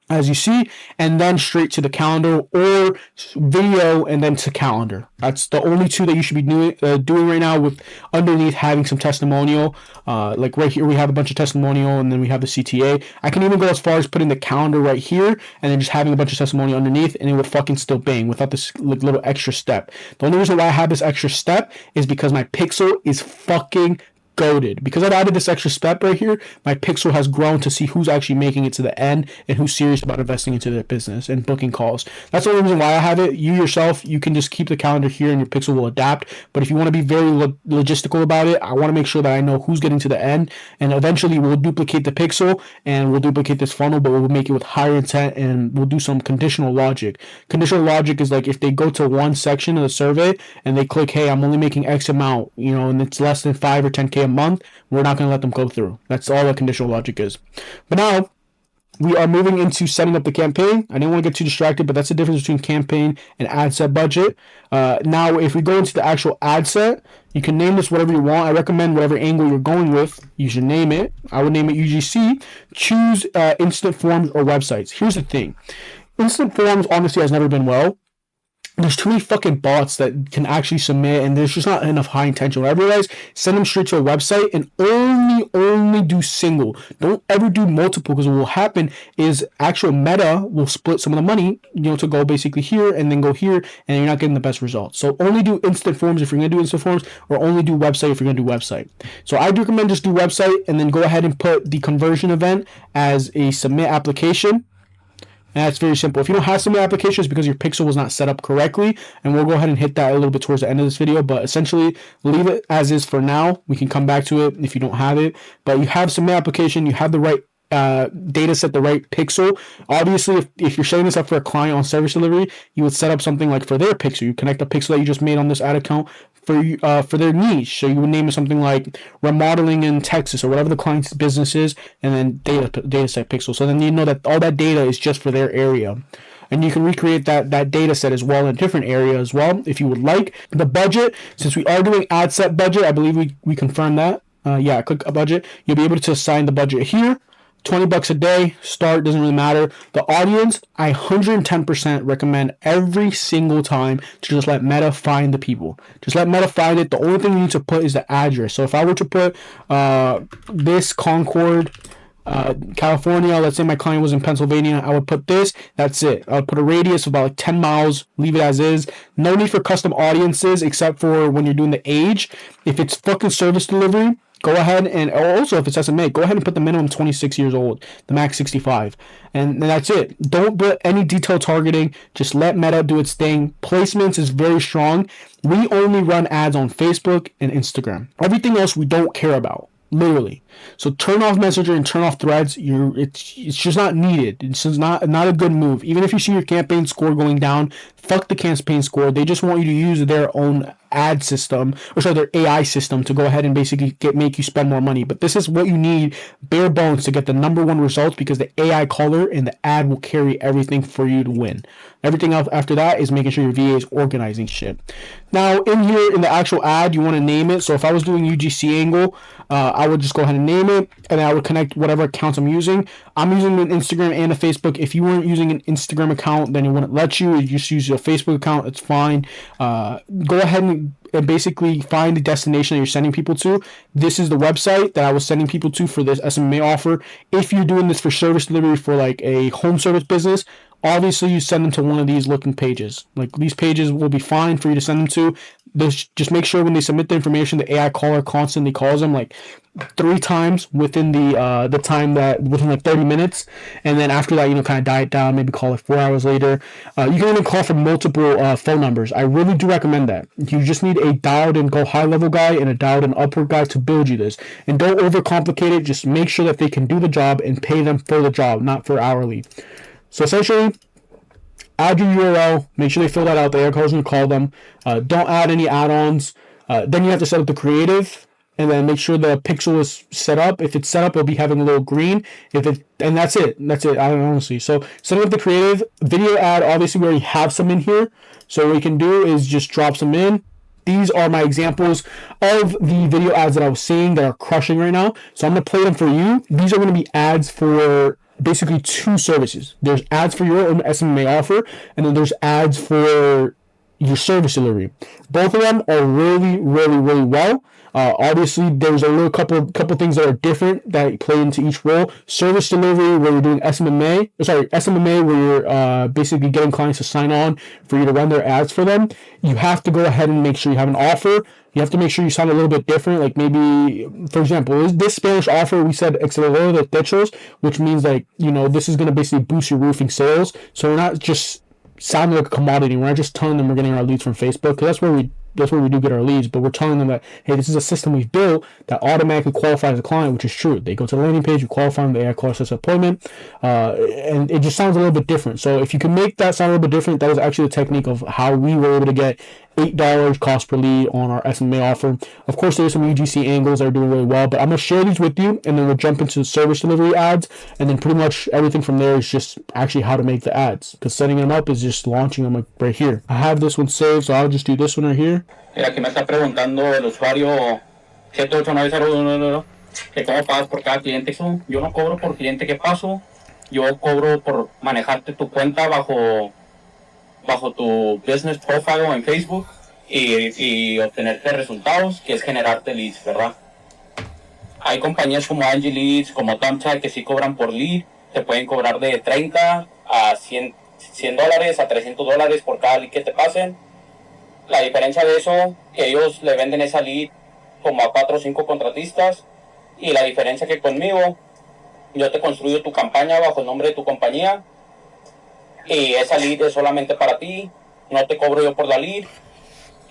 as you see, and then straight to the calendar, or video and then to calendar. That's the only two that you should be doing right now, with underneath having some testimonial. Like right here, we have a bunch of testimonial, and then we have the CTA. I can even go as far as putting the calendar right here, and then just having a bunch of testimonial underneath, and it would fucking still bang without this little extra step. The only reason why I have this extra step is because my pixel is fucking goated. Because I've added this extra step right here, my pixel has grown to see who's actually making it to the end and who's serious about investing into their business and booking calls. That's the only reason why I have it. You yourself, you can just keep the calendar here and your pixel will adapt. But if you want to be very logistical about it, I want to make sure that I know who's getting to the end, and eventually we'll duplicate the pixel and we'll duplicate this funnel, but we'll make it with higher intent, and we'll do some conditional logic. Conditional logic is like if they go to one section of the survey and they click, hey, I'm only making X amount, and it's less than 5 or 10K a month, we're not going to let them go through. That's all that conditional logic is. But now we are moving into setting up the campaign. I didn't want to get too distracted, but that's the difference between campaign and ad set budget. Now, if we go into the actual ad set, you can name this whatever you want. I recommend whatever angle you're going with, you should name it. I would name it UGC. Choose instant forms or websites. Here's the thing. Instant forms honestly has never been well. There's too many fucking bots that can actually submit, and there's just not enough high intention. What I realize, send them straight to a website and only do single. Don't ever do multiple, because what will happen is actual Meta will split some of the money, to go basically here and then go here, and you're not getting the best results. So only do instant forms if you're going to do instant forms, or only do website if you're going to do website. So I'd recommend just do website and then go ahead and put the conversion event as a submit application. And that's very simple. If you don't have some applications, because your pixel was not set up correctly, and we'll go ahead and hit that a little bit towards the end of this video, but essentially leave it as is for now. We can come back to it if you don't have it, but you have some application, you have the right data set, the right pixel. Obviously, if you're setting this up for a client on service delivery, you would set up something like for their pixel. You connect a pixel that you just made on this ad account for their niche. So you would name it something like remodeling in Texas, or whatever the client's business is, and then data set pixel. So then you know that all that data is just for their area. And you can recreate that data set as well in a different area as well if you would like. The budget, since we are doing ad set budget, I believe we confirmed that. Click a budget. You'll be able to assign the budget here. $20 a day, start, doesn't really matter. The audience, I 110% recommend every single time to just let Meta find the people. Just let Meta find it. The only thing you need to put is the address. So if I were to put this Concord, California, let's say my client was in Pennsylvania, I would put this, that's it. I would put a radius of about like 10 miles, leave it as is. No need for custom audiences except for when you're doing the age. If it's fucking service delivery, go ahead, and also if it's SMA, go ahead and put the minimum 26 years old, the max 65. And that's it. Don't put any detailed targeting. Just let Meta do its thing. Placements is very strong. We only run ads on Facebook and Instagram. Everything else we don't care about. literally. So turn off Messenger and turn off Threads. It's just not needed. It's just not a good move. Even if you see your campaign score going down, fuck the campaign score. They just want you to use their own ad system, or sorry, their AI system, to go ahead and basically make you spend more money. But this is what you need, bare bones, to get the number one results, because the AI caller and the ad will carry everything for you to win. Everything else after that is making sure your VA is organizing shit. Now, in here, in the actual ad, you want to name it. So if I was doing UGC angle, I would just go ahead and name it, and I would connect whatever accounts I'm using. I'm using an Instagram and a Facebook. If you weren't using an Instagram account, then it wouldn't let you. You just use your Facebook account, it's fine. Go ahead and basically find the destination that you're sending people to. This is the website that I was sending people to for this SMA offer. If you're doing this for service delivery for like a home service business, obviously you send them to one of these looking pages. Like, these pages will be fine for you to send them to. Just make sure when they submit the information, the AI caller constantly calls them like 3 times within the time, that within like 30 minutes, and then after that, kind of diet down, maybe call it 4 hours later. You can even call from multiple phone numbers. I really do recommend that. You just need a dialed in GoHighLevel guy and a dialed in Upward guy to build you this, and don't overcomplicate it. Just make sure that they can do the job and pay them for the job, not for hourly. So essentially, add your URL, make sure they fill that out, the AI caller's going to call them. Don't add any add-ons. Then you have to set up the creative, and then make sure the pixel is set up. If it's set up, it'll be having a little green. And that's it. Honestly. So setting up the creative, video ad, obviously we already have some in here. So what we can do is just drop some in. These are my examples of the video ads that I was seeing that are crushing right now. So I'm going to play them for you. These are going to be ads for basically 2 services. There's ads for your own SMA offer, and then there's ads for your service delivery. Both of them are really, really, really well. Obviously, there's a little couple things that are different that play into each role. Service delivery, where you're doing SMMA, where you're basically getting clients to sign on for you to run their ads for them. You have to go ahead and make sure you have an offer. You have to make sure you sound a little bit different. Like, maybe, for example, this Spanish offer, we said acelerador de techos, which means like, this is going to basically boost your roofing sales. So we're not just sounding like a commodity. We're not just telling them we're getting our leads from Facebook, because that's where we do get our leads, but we're telling them that, hey, this is a system we've built that automatically qualifies a client, which is true. They go to the landing page, you qualify them, the AI caller sets an appointment, and it just sounds a little bit different. So if you can make that sound a little bit different, that is actually the technique of how we were able to get $8 cost per lead on our SMA offer. Of course, there's some UGC angles that are doing really well, but I'm going to share these with you, and then we'll jump into the service delivery ads, and then pretty much everything from there is just actually how to make the ads, because setting them up is just launching them like right here. I have this one saved, so I'll just do this one right here. Aquí me está preguntando el usuario 78901 que cómo pagas por cada cliente. Yo no cobro por cliente que paso, yo cobro por manejarte tu cuenta bajo tu business profile en Facebook y obtenerte resultados, que es generarte leads, ¿verdad? Hay compañías como Angie Leads, como Thumbtack, que sí cobran por lead, te pueden cobrar de 30 a $100 a $300 por cada lead que te pasen. La diferencia de eso, que ellos le venden esa lead como a 4 o 5 contratistas, y la diferencia que conmigo, yo te construyo tu campaña bajo el nombre de tu compañía, y esa lead es solamente para ti, no te cobro yo por la lead,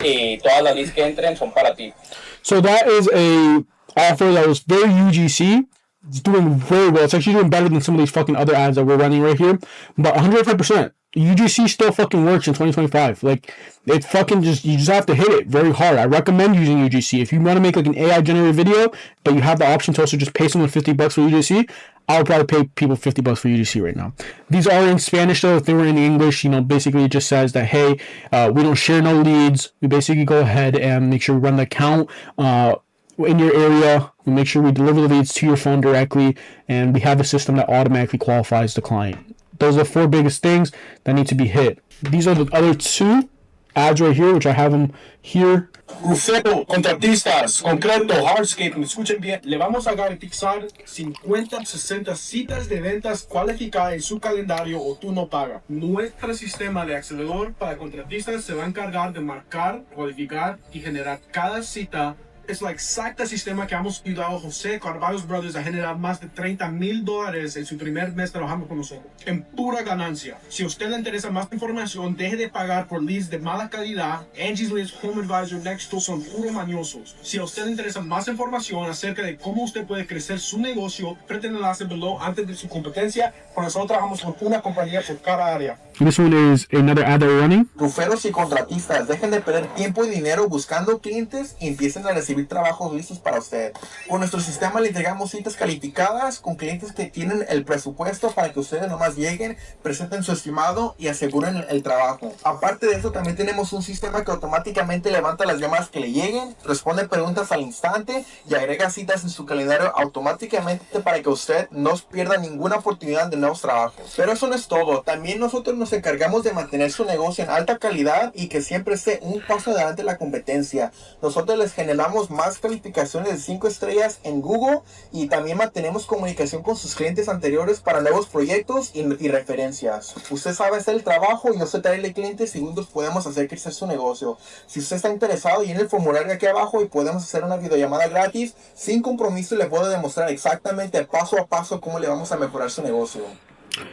y todas las leads que entren son para ti. So that is a offer that was very UGC. It's doing very well. It's actually doing better than some of these fucking other ads that we're running right here. But 105%. UGC still fucking works in 2025. Like, it fucking you just have to hit it very hard. I recommend using UGC. If you want to make like an AI generated video, but you have the option to also just pay someone $50 for UGC, I would probably pay people $50 for UGC right now. These are in Spanish though. If they were in English, basically it just says that, hey, we don't share no leads. We basically go ahead and make sure we run the account in your area. We make sure we deliver the leads to your phone directly, and we have a system that automatically qualifies the client. Those are the 4 biggest things that need to be hit. These are the other 2 ads right here, which I have them here. Rufero, contratistas, concreto, hardscape, me escuchen bien. Le vamos a garantizar 50, 60 citas de ventas cualificadas en su calendario o tú no pagas. Nuestro sistema de acelerador para contratistas se va a encargar de marcar, cualificar y generar cada cita Es la exacta sistema que hemos ayudado a José Carvalho's Brothers a generar más de $30,000 en su primer mes trabajando con nosotros, en pura ganancia. Si a usted le interesa más información, deje de pagar por leads de mala calidad. Angie's List, Home Advisor, Nextdoor son puro mañosos. Si a usted le interesa más información acerca de cómo usted puede crecer su negocio, frente al enlace below antes de su competencia. Con nosotros trabajamos con una compañía por cada área. This one is another ad that we're running. Ruferos y contratistas, dejen de perder tiempo y dinero buscando clientes y empiecen a recibir trabajos listos para usted. Con nuestro sistema le entregamos citas calificadas con clientes que tienen el presupuesto para que ustedes nomás lleguen, presenten su estimado y aseguren el trabajo. Aparte de eso, también tenemos un sistema que automáticamente levanta las llamadas que le lleguen, responde preguntas al instante y agrega citas en su calendario automáticamente para que usted no pierda ninguna oportunidad de nuevos trabajos. Pero eso no es todo, también nosotros nos encargamos de mantener su negocio en alta calidad y que siempre esté un paso adelante de la competencia. Nosotros les generamos más calificaciones de 5 estrellas en Google y también mantenemos comunicación con sus clientes anteriores para nuevos proyectos y referencias. Usted sabe hacer el trabajo y nosotros traerle clientes y juntos podemos hacer crecer su negocio. Si usted está interesado, llene el formulario aquí abajo y podemos hacer una videollamada gratis sin compromiso y le puedo demostrar exactamente paso a paso cómo le vamos a mejorar su negocio.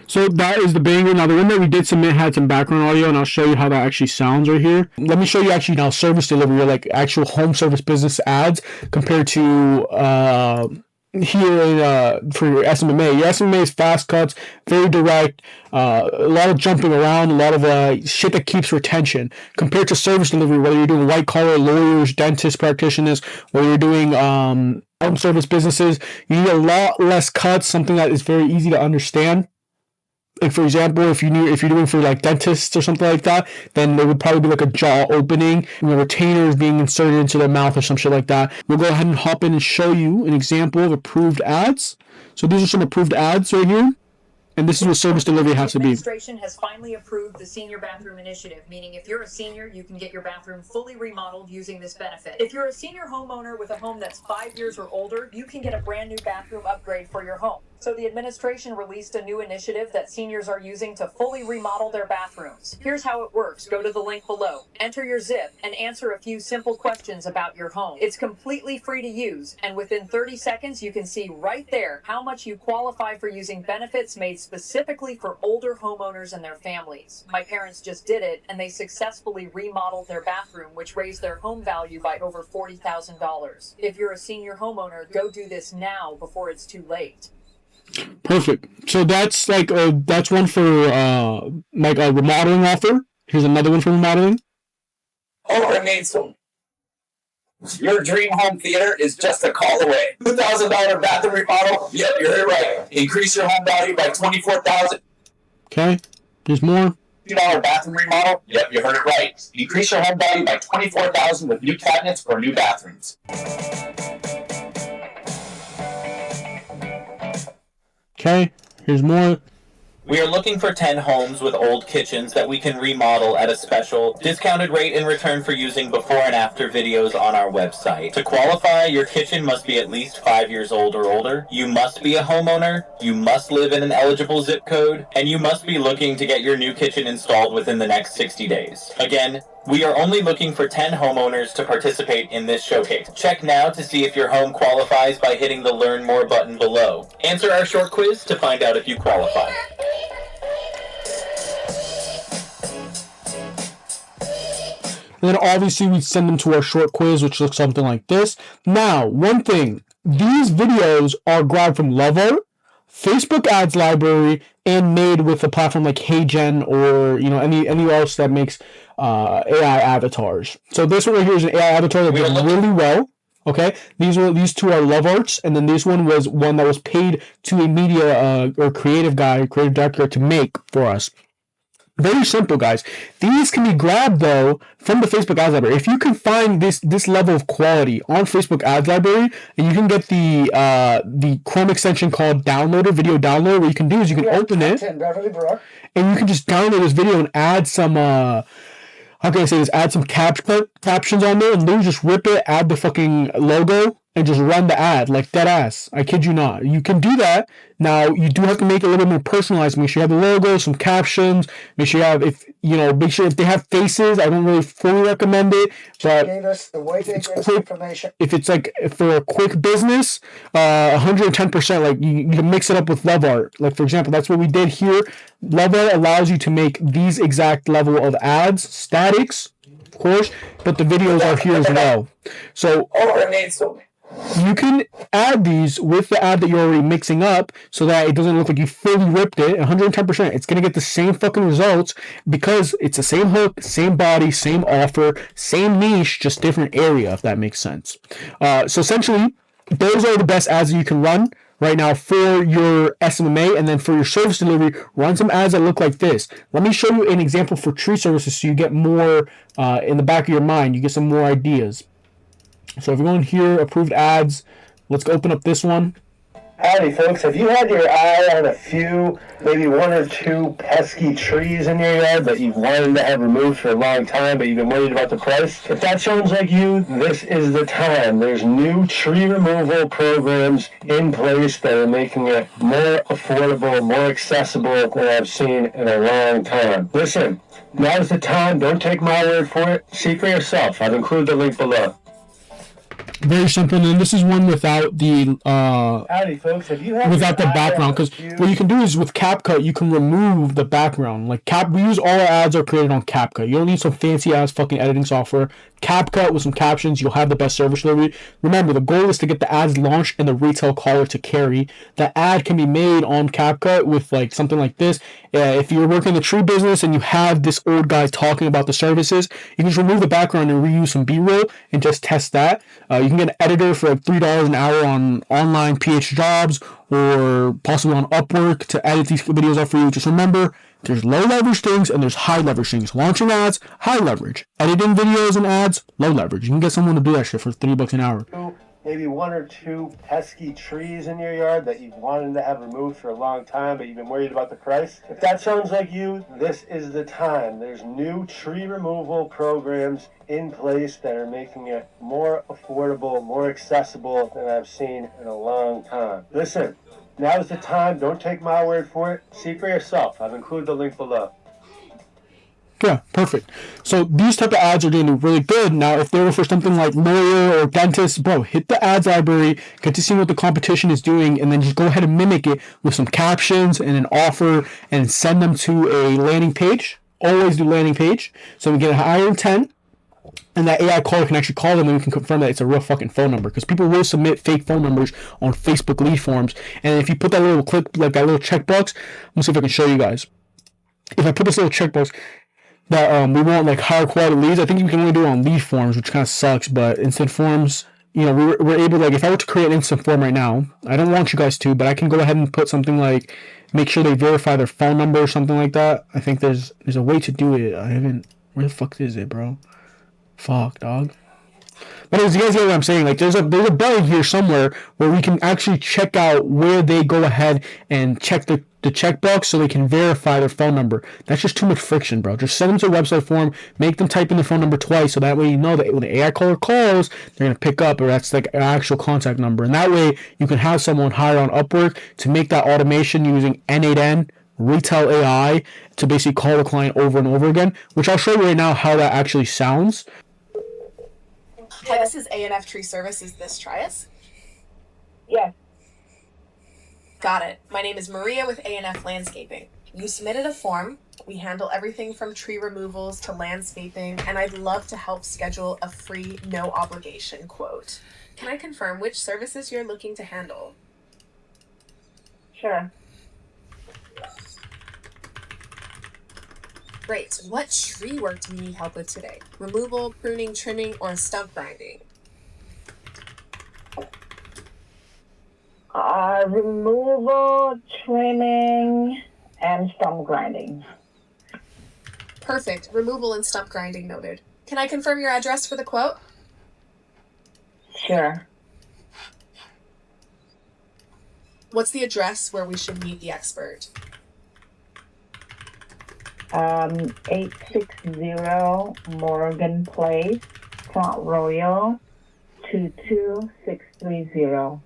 So that is the banger. Now, the one that we did submit had some background audio, and I'll show you how that actually sounds right here. Let me show you actually now service delivery, like actual home service business ads compared to here for your SMMA. Your SMMA is fast cuts, very direct, a lot of jumping around, a lot of shit that keeps retention. Compared to service delivery, whether you're doing white collar lawyers, dentists, practitioners, whether you're doing home service businesses, you need a lot less cuts, something that is very easy to understand. Like, for example, if you're doing for like dentists or something like that, then there would probably be like a jaw opening, retainers being inserted into their mouth or some shit like that. We'll go ahead and hop in and show you an example of approved ads. So these are some approved ads right here. And this is what service delivery has to be. The administration has finally approved the Senior Bathroom Initiative, meaning if you're a senior, you can get your bathroom fully remodeled using this benefit. If you're a senior homeowner with a home that's 5 years or older, you can get a brand new bathroom upgrade for your home. So the administration released a new initiative that seniors are using to fully remodel their bathrooms. Here's how it works. Go to the link below, enter your zip, and answer a few simple questions about your home. It's completely free to use, and within 30 seconds, you can see right there how much you qualify for using benefits made specifically for older homeowners and their families. My parents just did it, and they successfully remodeled their bathroom, which raised their home value by over $40,000. If you're a senior homeowner, go do this now before it's too late. Perfect. So that's like that's one for like a remodeling offer. Here's another one for remodeling. Oh, I made some. Your dream home theater is just a call away. $2,000 bathroom remodel. Yep, you heard it right. Increase your home value by $24,000. Okay. There's more. $2 bathroom remodel. Yep, you heard it right. Increase your home value by $24,000 with new cabinets or new bathrooms. Okay, here's more. We are looking for 10 homes with old kitchens that we can remodel at a special discounted rate in return for using before and after videos on our website. To qualify, your kitchen must be at least 5 years old or older. You must be a homeowner. You must live in an eligible zip code. And you must be looking to get your new kitchen installed within the next 60 days. Again, we are only looking for 10 homeowners to participate in this showcase. Check now to see if your home qualifies by hitting the Learn More button below. Answer our short quiz to find out if you qualify. And then obviously we send them to our short quiz, which looks something like this. Now, one thing, these videos are grabbed from Level, Facebook Ads Library, and made with a platform like HeyGen or any else that makes AI avatars. So this one right here is an AI avatar that did really well. Okay, these two are Love Arts, and then this one was one that was paid to a media or creative director to make for us. Very simple, guys. These can be grabbed, though, from the Facebook Ads Library. If you can find this level of quality on Facebook Ads Library, and you can get the Chrome extension called Downloader, Video Downloader, what you can do is you can open it, and you can just download this video and add some, how can I say this, add some captions on there, and then just rip it, add the fucking logo, and just run the ad like dead ass. I kid you not. You can do that. Now you do have to make it a little more personalized. Make sure you have the logo, some captions. Make sure you have make sure if they have faces. I don't really fully recommend it, but it's quick. If it's like for a quick business, 110%. Like you can mix it up with Love Art. Like for example, that's what we did here. Love Art allows you to make these exact level of ads, statics, of course, but the videos are here as well. So you can add these with the ad that you're already mixing up so that it doesn't look like you fully ripped it. 110%. It's going to get the same fucking results because it's the same hook, same body, same offer, same niche, just different area, if that makes sense. So essentially, those are the best ads that you can run right now for your SMMA, and then for your service delivery, run some ads that look like this. Let me show you an example for tree services so you get more in the back of your mind. You get some more ideas. So if you go in here, approved ads, let's open up this one. Howdy folks, have you had your eye on a few, maybe one or two pesky trees in your yard that you've wanted to have removed for a long time, but you've been worried about the price? If that sounds like you, this is the time. There's new tree removal programs in place that are making it more affordable, more accessible than I've seen in a long time. Listen, now's the time. Don't take my word for it. See for yourself. I've included the link below. Very simple, and this is one without the Howdy, folks. Have you had without the background, because what you can do is with CapCut you can remove the background. Like we use all our ads are created on CapCut. You don't need some fancy ass fucking editing software. CapCut with some captions, you'll have the best service delivery. Remember, the goal is to get the ads launched and the retail caller to carry. The ad can be made on CapCut with like something like this. If you're working in the tree business and you have this old guy talking about the services, you can just remove the background and reuse some B-roll and just test that. You can get an editor for like $3 an hour on online PH jobs or possibly on Upwork to edit these videos out for you. Just remember, there's low leverage things and there's high leverage things. Launching ads, high leverage. Editing videos and ads, low leverage. You can get someone to do that shit for $3 an hour. Maybe one or two pesky trees in your yard that you've wanted to have removed for a long time, but you've been worried about the price. If that sounds like you, this is the time. There's new tree removal programs in place that are making it more affordable, more accessible than I've seen in a long time. Listen, now's the time. Don't take my word for it. See for yourself. I've included the link below. Yeah, perfect. So these type of ads are doing really good. Now, if they were for something like lawyer or dentist, bro, hit the ads library, get to see what the competition is doing, and then just go ahead and mimic it with some captions and an offer and send them to a landing page. Always do landing page. So we get a higher intent, and that AI caller can actually call them and we can confirm that it's a real fucking phone number, because people will submit fake phone numbers on Facebook lead forms. And if you put that little click, like that little checkbox, let me see if I can show you guys. If I put this little checkbox that we want like higher quality leads, I think you can only do it on lead forms, which kind of sucks. But instant forms, we're able to, like, if I were to create an instant form right now, I don't want you guys to, but I can go ahead and put something like, make sure they verify their phone number or something like that. I think there's a way to do it. Where the fuck is it, bro? Fuck, dog. But as you guys get what I'm saying, like there's a button here somewhere where we can actually check out where they go ahead and check the checkbox so they can verify their phone number. That's just too much friction, bro. Just send them to a website form, make them type in their phone number twice, so that way you know that when the AI caller calls, they're gonna pick up, or that's like an actual contact number. And that way you can have someone hire on Upwork to make that automation using N8N retail AI to basically call the client over and over again, which I'll show you right now how that actually sounds. Hi, this is A&F Tree Service. Is this Trias? Yes. Got it. My name is Maria with A&F Landscaping. You submitted a form. We handle everything from tree removals to landscaping, and I'd love to help schedule a free, no obligation quote. Can I confirm which services you're looking to handle? Sure. Great. What tree work do you need help with today? Removal, pruning, trimming, or stump grinding? Removal, trimming, and stump grinding. Perfect. Removal and stump grinding noted. Can I confirm your address for the quote? Sure. What's the address where we should meet the expert? 860 Morgan Place, Front Royal, 22630.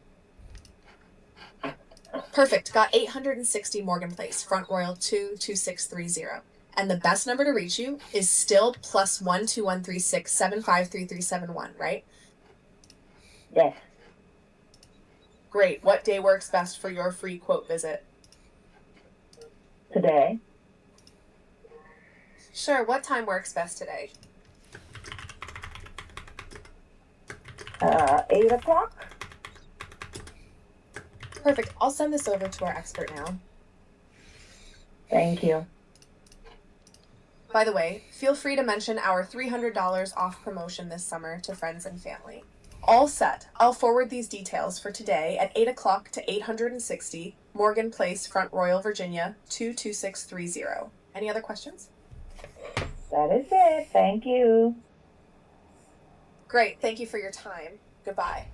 Perfect. Got 860 Morgan Place, Front Royal 22630. And the best number to reach you is still +1 2136 753371, right? Yes. Great. What day works best for your free quote visit? Today. Sure. What time works best today? 8 o'clock. Perfect. I'll send this over to our expert now. Thank you. By the way, feel free to mention our $300 off promotion this summer to friends and family. All set. I'll forward these details for today at 8 o'clock to 860 Morgan Place, Front Royal, Virginia 22630. Any other questions? That is it. Thank you. Great. Thank you for your time. Goodbye.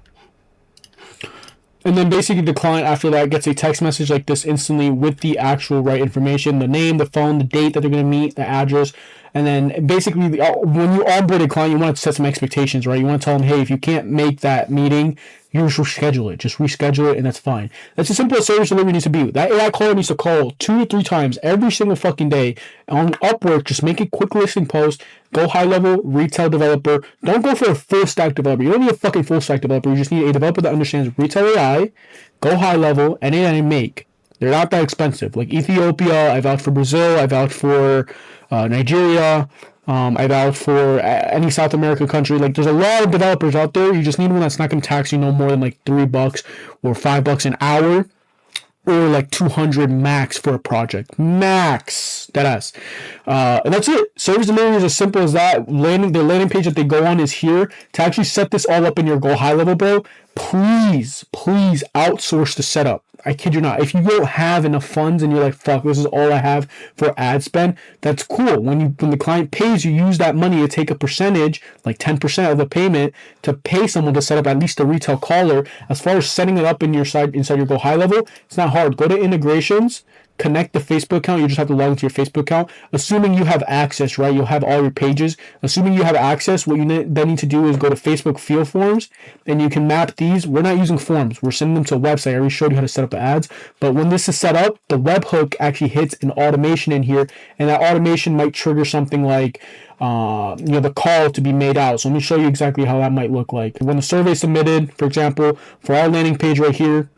And then basically the client after that gets a text message like this instantly with the actual right information, the name, the phone, the date that they're going to meet, the address. And then basically when you onboard a client, you want to set some expectations, right? You want to tell them, hey, if you can't make that meeting, you just reschedule it. Just reschedule it and that's fine. That's as simple as service delivery needs to be. That AI caller needs to call 2 to 3 times every single fucking day. On Upwork, just make a quick listing post. Go high level, retail developer. Don't go for a full stack developer. You don't need a fucking full stack developer. You just need a developer that understands retail AI, go high level, and AI make. They're not that expensive. Like Ethiopia, I vouch for Brazil, I vouch for Nigeria, I vouch for any South American country. Like there's a lot of developers out there. You just need one that's not going to tax you no more than like $3 or $5 an hour. Or like 200 max for a project. Max. Deadass. And that's it. Service delivery is as simple as that. The landing page that they go on is here. To actually set this all up in your GoHighLevel, bro, please outsource the setup. I kid you not. If you don't have enough funds and you're like, fuck, this is all I have for ad spend, that's cool. When the client pays, you use that money to take a percentage, like 10% of the payment, to pay someone to set up at least a retail caller. As far as setting it up inside your GoHighLevel, it's not hard. Go to integrations, connect the Facebook account. You just have to log into your Facebook account. Assuming you have access, right? You'll have all your pages. Assuming you have access, what you then need to do is go to Facebook field forms, and you can map these. We're not using forms. We're sending them to a website. I already showed you how to set up the ads. But when this is set up, the webhook actually hits an automation in here, and that automation might trigger something like the call to be made out. So let me show you exactly how that might look like. When the survey is submitted, for example, for our landing page right here,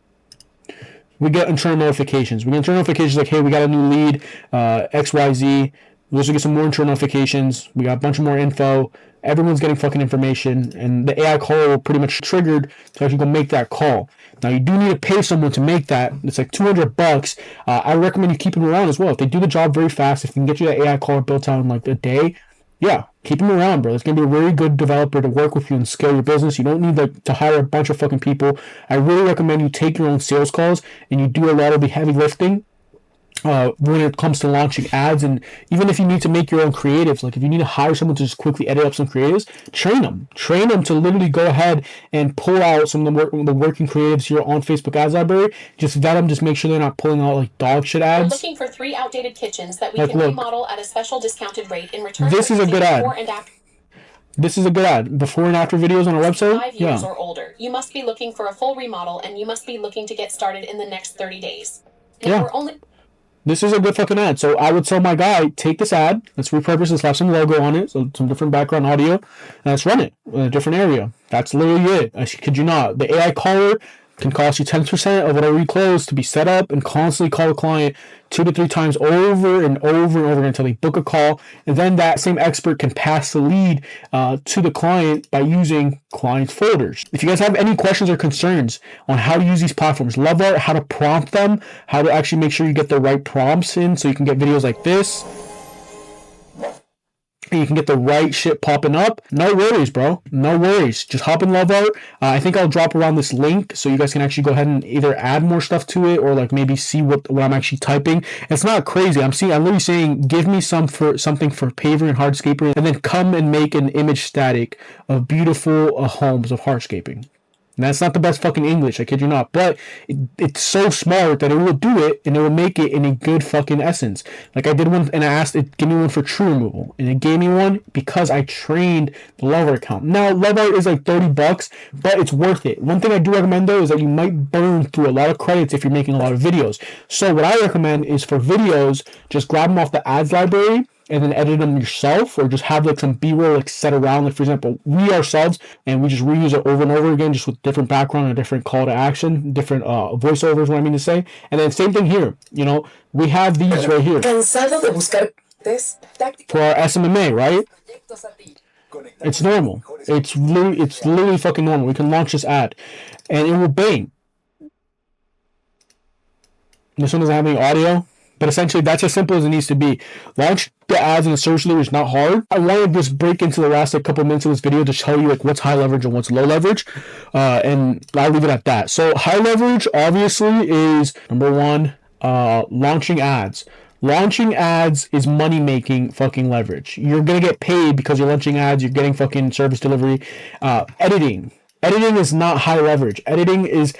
we get internal notifications. We get internal notifications like, hey, we got a new lead, XYZ. We also get some more internal notifications. We got a bunch of more info. Everyone's getting fucking information, and the AI caller will pretty much triggered to actually go make that call. Now, you do need to pay someone to make that. It's like $200. I recommend you keep them around as well. If they do the job very fast, if you can get you that AI caller built out in like a day, yeah, keep them around, bro. It's going to be a very good developer to work with you and scale your business. You don't need to hire a bunch of fucking people. I really recommend you take your own sales calls and you do a lot of the heavy lifting when it comes to launching ads. And even if you need to make your own creatives, like if you need to hire someone to just quickly edit up some creatives, train them to literally go ahead and pull out some of the working creatives here on Facebook Ads Library. Just vet them, just make sure they're not pulling out like dog shit ads. We're looking for 3 outdated kitchens that we can remodel at a special discounted rate in return. This is a good ad. This is a good ad. Before and after videos on our website. 5 years or older. You must be looking for a full remodel, and you must be looking to get started in the next 30 days. Now we're only... This is a good fucking ad. So I would tell my guy, take this ad, let's repurpose this, have some logo on it, so some different background audio, and let's run it in a different area. That's literally it. I kid you not. The AI caller can cost you 10% of whatever you close to be set up and constantly call a client 2 to 3 times over and over and over until they book a call. And then that same expert can pass the lead to the client by using client folders. If you guys have any questions or concerns on how to use these platforms, Lovart, how to prompt them, how to actually make sure you get the right prompts in so you can get videos like this, and you can get the right shit popping up. No worries, bro. No worries. Just hop in Lovart. I think I'll drop around this link so you guys can actually go ahead and either add more stuff to it or like maybe see what I'm actually typing. It's not crazy. I'm literally saying give me something for paver and hardscaper, and then come and make an image static of beautiful homes of hardscaping. And that's not the best fucking English, I kid you not. But it's so smart that it will do it, and it will make it in a good fucking essence. Like I did one, and I asked it, give me one for tree removal, and it gave me one because I trained the Level account. Now, Level is like $30, but it's worth it. One thing I do recommend though is that you might burn through a lot of credits if you're making a lot of videos. So what I recommend is for videos, just grab them off the ads library and then edit them yourself, or just have like some B-roll like set around, like for example we ourselves, and we just reuse it over and over again, just with different background and different call to action, different voiceovers, what I mean to say. And then same thing here, we have these right here for our SMMA, right? It's normal. It's literally fucking normal. We can launch this ad and it will bang. This one doesn't have any audio, but essentially that's as simple as it needs to be. Launch the ads in the search delivery is not hard. I want to just break into the last couple minutes of this video to show you like what's high leverage and what's low leverage, and I'll leave it at that. So high leverage obviously is number one, launching ads. Launching ads is money making fucking leverage. You're gonna get paid because you're launching ads. You're getting fucking service delivery. Editing is not high leverage. Editing is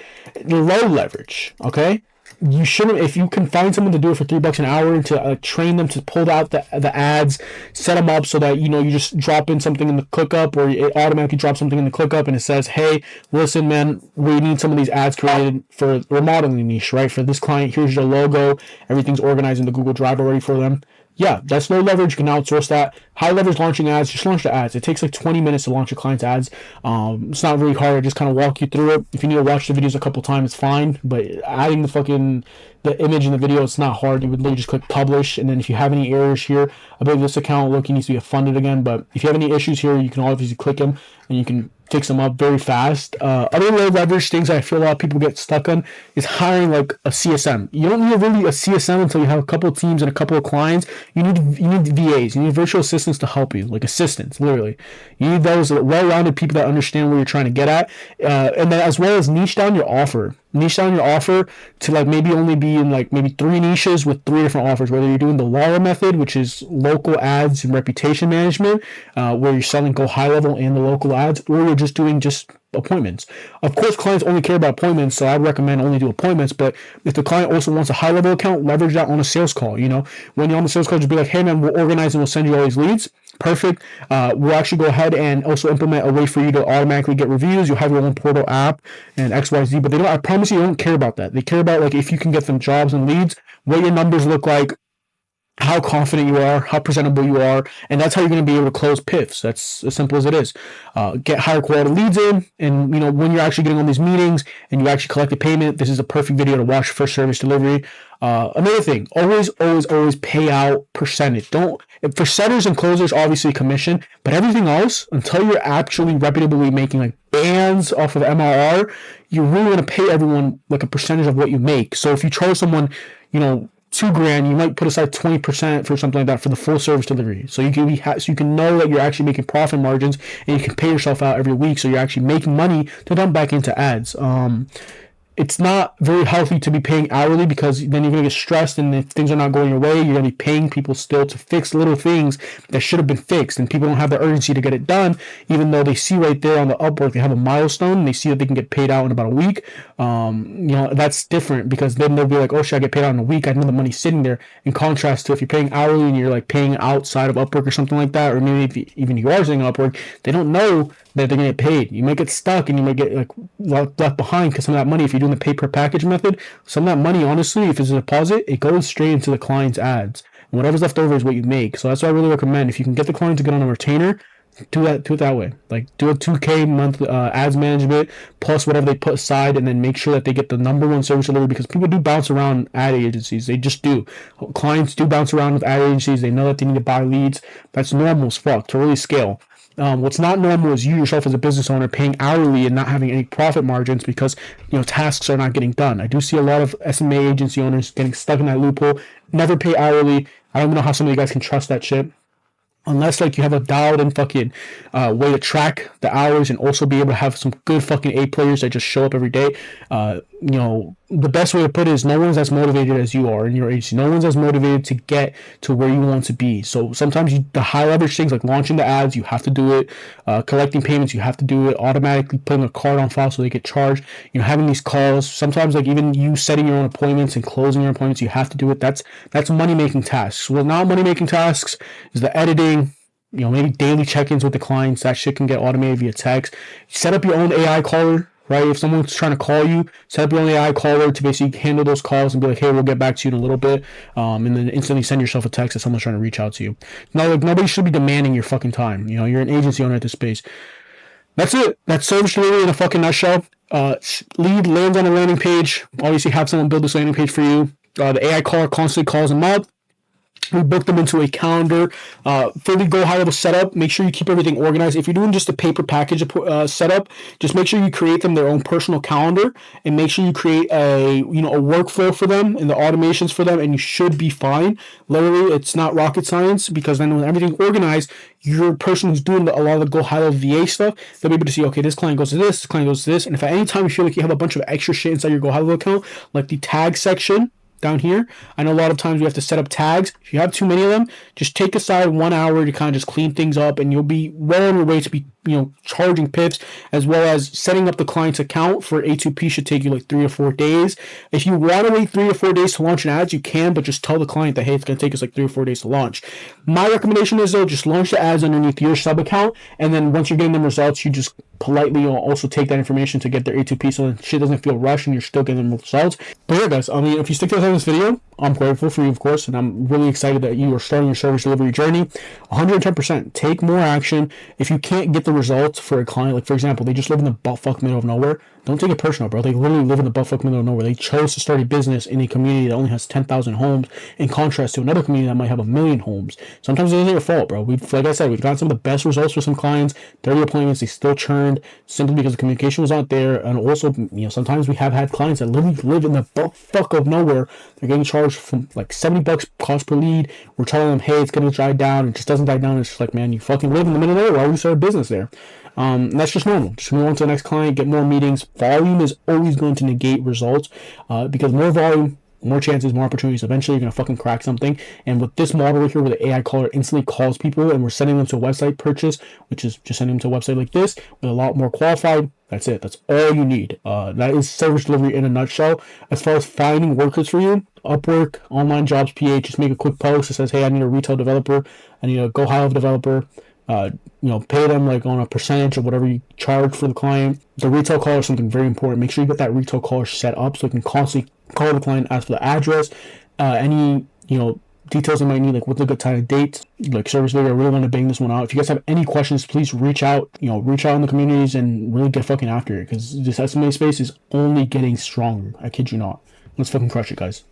low leverage. Okay. You shouldn't, if you can find someone to do it for $3 an hour and to train them to pull out the ads, set them up so that you just drop in something in the ClickUp, or it automatically drops something in the ClickUp and it says, hey, listen, man, we need some of these ads created for remodeling niche, right? For this client, here's your logo, everything's organized in the Google Drive already for them. Yeah, that's low leverage. You can outsource that. High leverage launching ads. Just launch the ads. It takes like 20 minutes to launch a client's ads. It's not really hard. I just kind of walk you through it. If you need to watch the videos a couple times, it's fine. But adding the image in the video, it's not hard. You would literally just click publish, and then if you have any errors here, I believe this account needs to be funded again. But if you have any issues here, you can obviously click them and you can fix them up very fast. Other low leverage things I feel a lot of people get stuck on is hiring like a CSM. You don't need really a CSM until you have a couple of teams and a couple of clients. You need VAs. You need virtual assistants to help you, like assistants, literally. You need those well-rounded people that understand where you're trying to get at, and then as well as niche down your offer. Niche down your offer to like maybe only be in like maybe 3 niches with 3 different offers, whether you're doing the LARA method, which is local ads and reputation management, where you're selling GoHighLevel and the local ads, or you're just doing appointments. Of course, clients only care about appointments, so I'd recommend only do appointments. But if the client also wants a high level account, leverage that on a sales call. When you're on the sales call, just be like, hey man, we'll organize and we'll send you all these leads. Perfect. We'll actually go ahead and also implement a way for you to automatically get reviews. You'll have your own portal app and XYZ, but I promise you, they don't care about that. They care about like if you can get them jobs and leads, what your numbers look like, how confident you are, how presentable you are, and that's how you're going to be able to close PIFs. That's as simple as it is. Get higher quality leads in, and when you're actually getting on these meetings and you actually collect the payment, this is a perfect video to watch for service delivery. Another thing, always pay out percentage. For setters and closers, obviously commission, but everything else, until you're actually reputably making like bands off of MRR, you really want to pay everyone like a percentage of what you make. So if you charge someone, $2,000, you might put aside 20% for something like that for the full service delivery. So you can know that you're actually making profit margins, and you can pay yourself out every week. So you're actually making money to dump back into ads. It's not very healthy to be paying hourly, because then you're going to get stressed, and if things are not going your way, you're going to be paying people still to fix little things that should have been fixed, and people don't have the urgency to get it done, even though they see right there on the Upwork they have a milestone and they see that they can get paid out in about a week. That's different, because then they'll be like, oh, should I get paid out in a week? I know the money's sitting there. In contrast to if you're paying hourly and you're like paying outside of Upwork or something like that, or maybe if even you are using Upwork, they don't know that they're going to get paid. You might get stuck and you might get like left behind, because some of that money, if you're doing the pay per package method, some of that money, honestly, if it's a deposit, it goes straight into the client's ads, and whatever's left over is what you make. So that's what I really recommend. If you can get the client to get on a retainer, do it that way. Like, do a $2,000 month ads management plus whatever they put aside, and then make sure that they get the number one service delivery, because people do bounce around ad agencies. They just do. Clients do bounce around with ad agencies. They know that they need to buy leads. That's normal as fuck to really scale. What's not normal is you yourself as a business owner paying hourly and not having any profit margins, because tasks are not getting done. I do see a lot of SMA agency owners getting stuck in that loophole. Never pay hourly. I don't know how some of you guys can trust that shit. Unless like you have a dialed in fucking way to track the hours and also be able to have some good fucking A players that just show up every day. the best way to put it is no one's as motivated as you are in your agency. No one's as motivated to get to where you want to be. So sometimes the high leverage things like launching the ads, you have to do it. Collecting payments, you have to do it. Automatically putting a card on file so they get charged. Having these calls. Sometimes like even you setting your own appointments and closing your appointments, you have to do it. That's money making tasks. Well, now money making tasks is the editing. Maybe daily check-ins with the clients. That shit can get automated via text. Set up your own AI caller. Right, if someone's trying to call you, set up your own AI caller to basically handle those calls and be like, hey, we'll get back to you in a little bit, and then instantly send yourself a text if someone's trying to reach out to you. Now, like, nobody should be demanding your fucking time. You're an agency owner at this space. That's it. That's service delivery in a fucking nutshell. Lead lands on a landing page. Obviously, have someone build this landing page for you. The AI caller constantly calls them up. We book them into a calendar. For the GoHighLevel setup, make sure you keep everything organized. If you're doing just a paper package setup, just make sure you create them their own personal calendar and make sure you create a workflow for them and the automations for them, and you should be fine. Literally, it's not rocket science, because then when everything's organized, your person who's doing a lot of the GoHighLevel VA stuff, they'll be able to see, okay, this client goes to this client goes to this, and if at any time you feel like you have a bunch of extra shit inside your GoHighLevel account, like the tag section down here, I know a lot of times we have to set up tags. If you have too many of them, just take aside 1 hour to kind of just clean things up, and you'll be well on your way to be charging pips, as well as setting up the client's account for A2P should take you like 3 or 4 days. If you want to wait 3 or 4 days to launch an ads, you can, but just tell the client that, hey, it's going to take us like 3 or 4 days to launch. My recommendation is, though, just launch the ads underneath your sub account, and then once you're getting them results, you just politely also take that information to get their A2P so that shit doesn't feel rushed and you're still getting them results. But yeah, guys, if you stick to the end of this video, I'm grateful for you, of course, and I'm really excited that you are starting your service delivery journey. 110%. Take more action. If you can't get the results for a client, like for example, they just live in the buttfuck middle of nowhere, don't take it personal, bro. They literally live in the buttfuck middle of nowhere. They chose to start a business in a community that only has 10,000 homes, in contrast to another community that might have 1 million homes. Sometimes it isn't your fault, bro. Like I said, we've gotten some of the best results for some clients. 30 appointments, they still churned simply because the communication was not there. And also, sometimes we have had clients that literally live in the buttfuck of nowhere. They're getting charged from like $70 cost per lead. We're telling them, hey, it's gonna die down. It just doesn't die down. It's just like, man, you fucking live in the middle of nowhere. Why would you start a business there? That's just normal. Just move on to the next client, get more meetings. Volume is always going to negate results, because more volume, more chances, more opportunities. Eventually, you're going to fucking crack something. And with this model right here, where the AI caller instantly calls people and we're sending them to a website purchase, which is just sending them to a website like this, with a lot more qualified, that's it. That's all you need. That is service delivery in a nutshell. As far as finding workers for you, Upwork, Online Jobs PH, just make a quick post that says, hey, I need a retail developer. I need a GoHighLevel developer. Pay them like on a percentage of whatever you charge for the client. The retail caller is something very important. Make sure you get that retail caller set up so you can constantly call the client, ask for the address, any details they might need, like what's a good time and date, like service delivery. I really want to bang this one out. If you guys have any questions, please reach out in the communities and really get fucking after it, because this SMA space is only getting stronger. I kid you not. Let's fucking crush it, guys.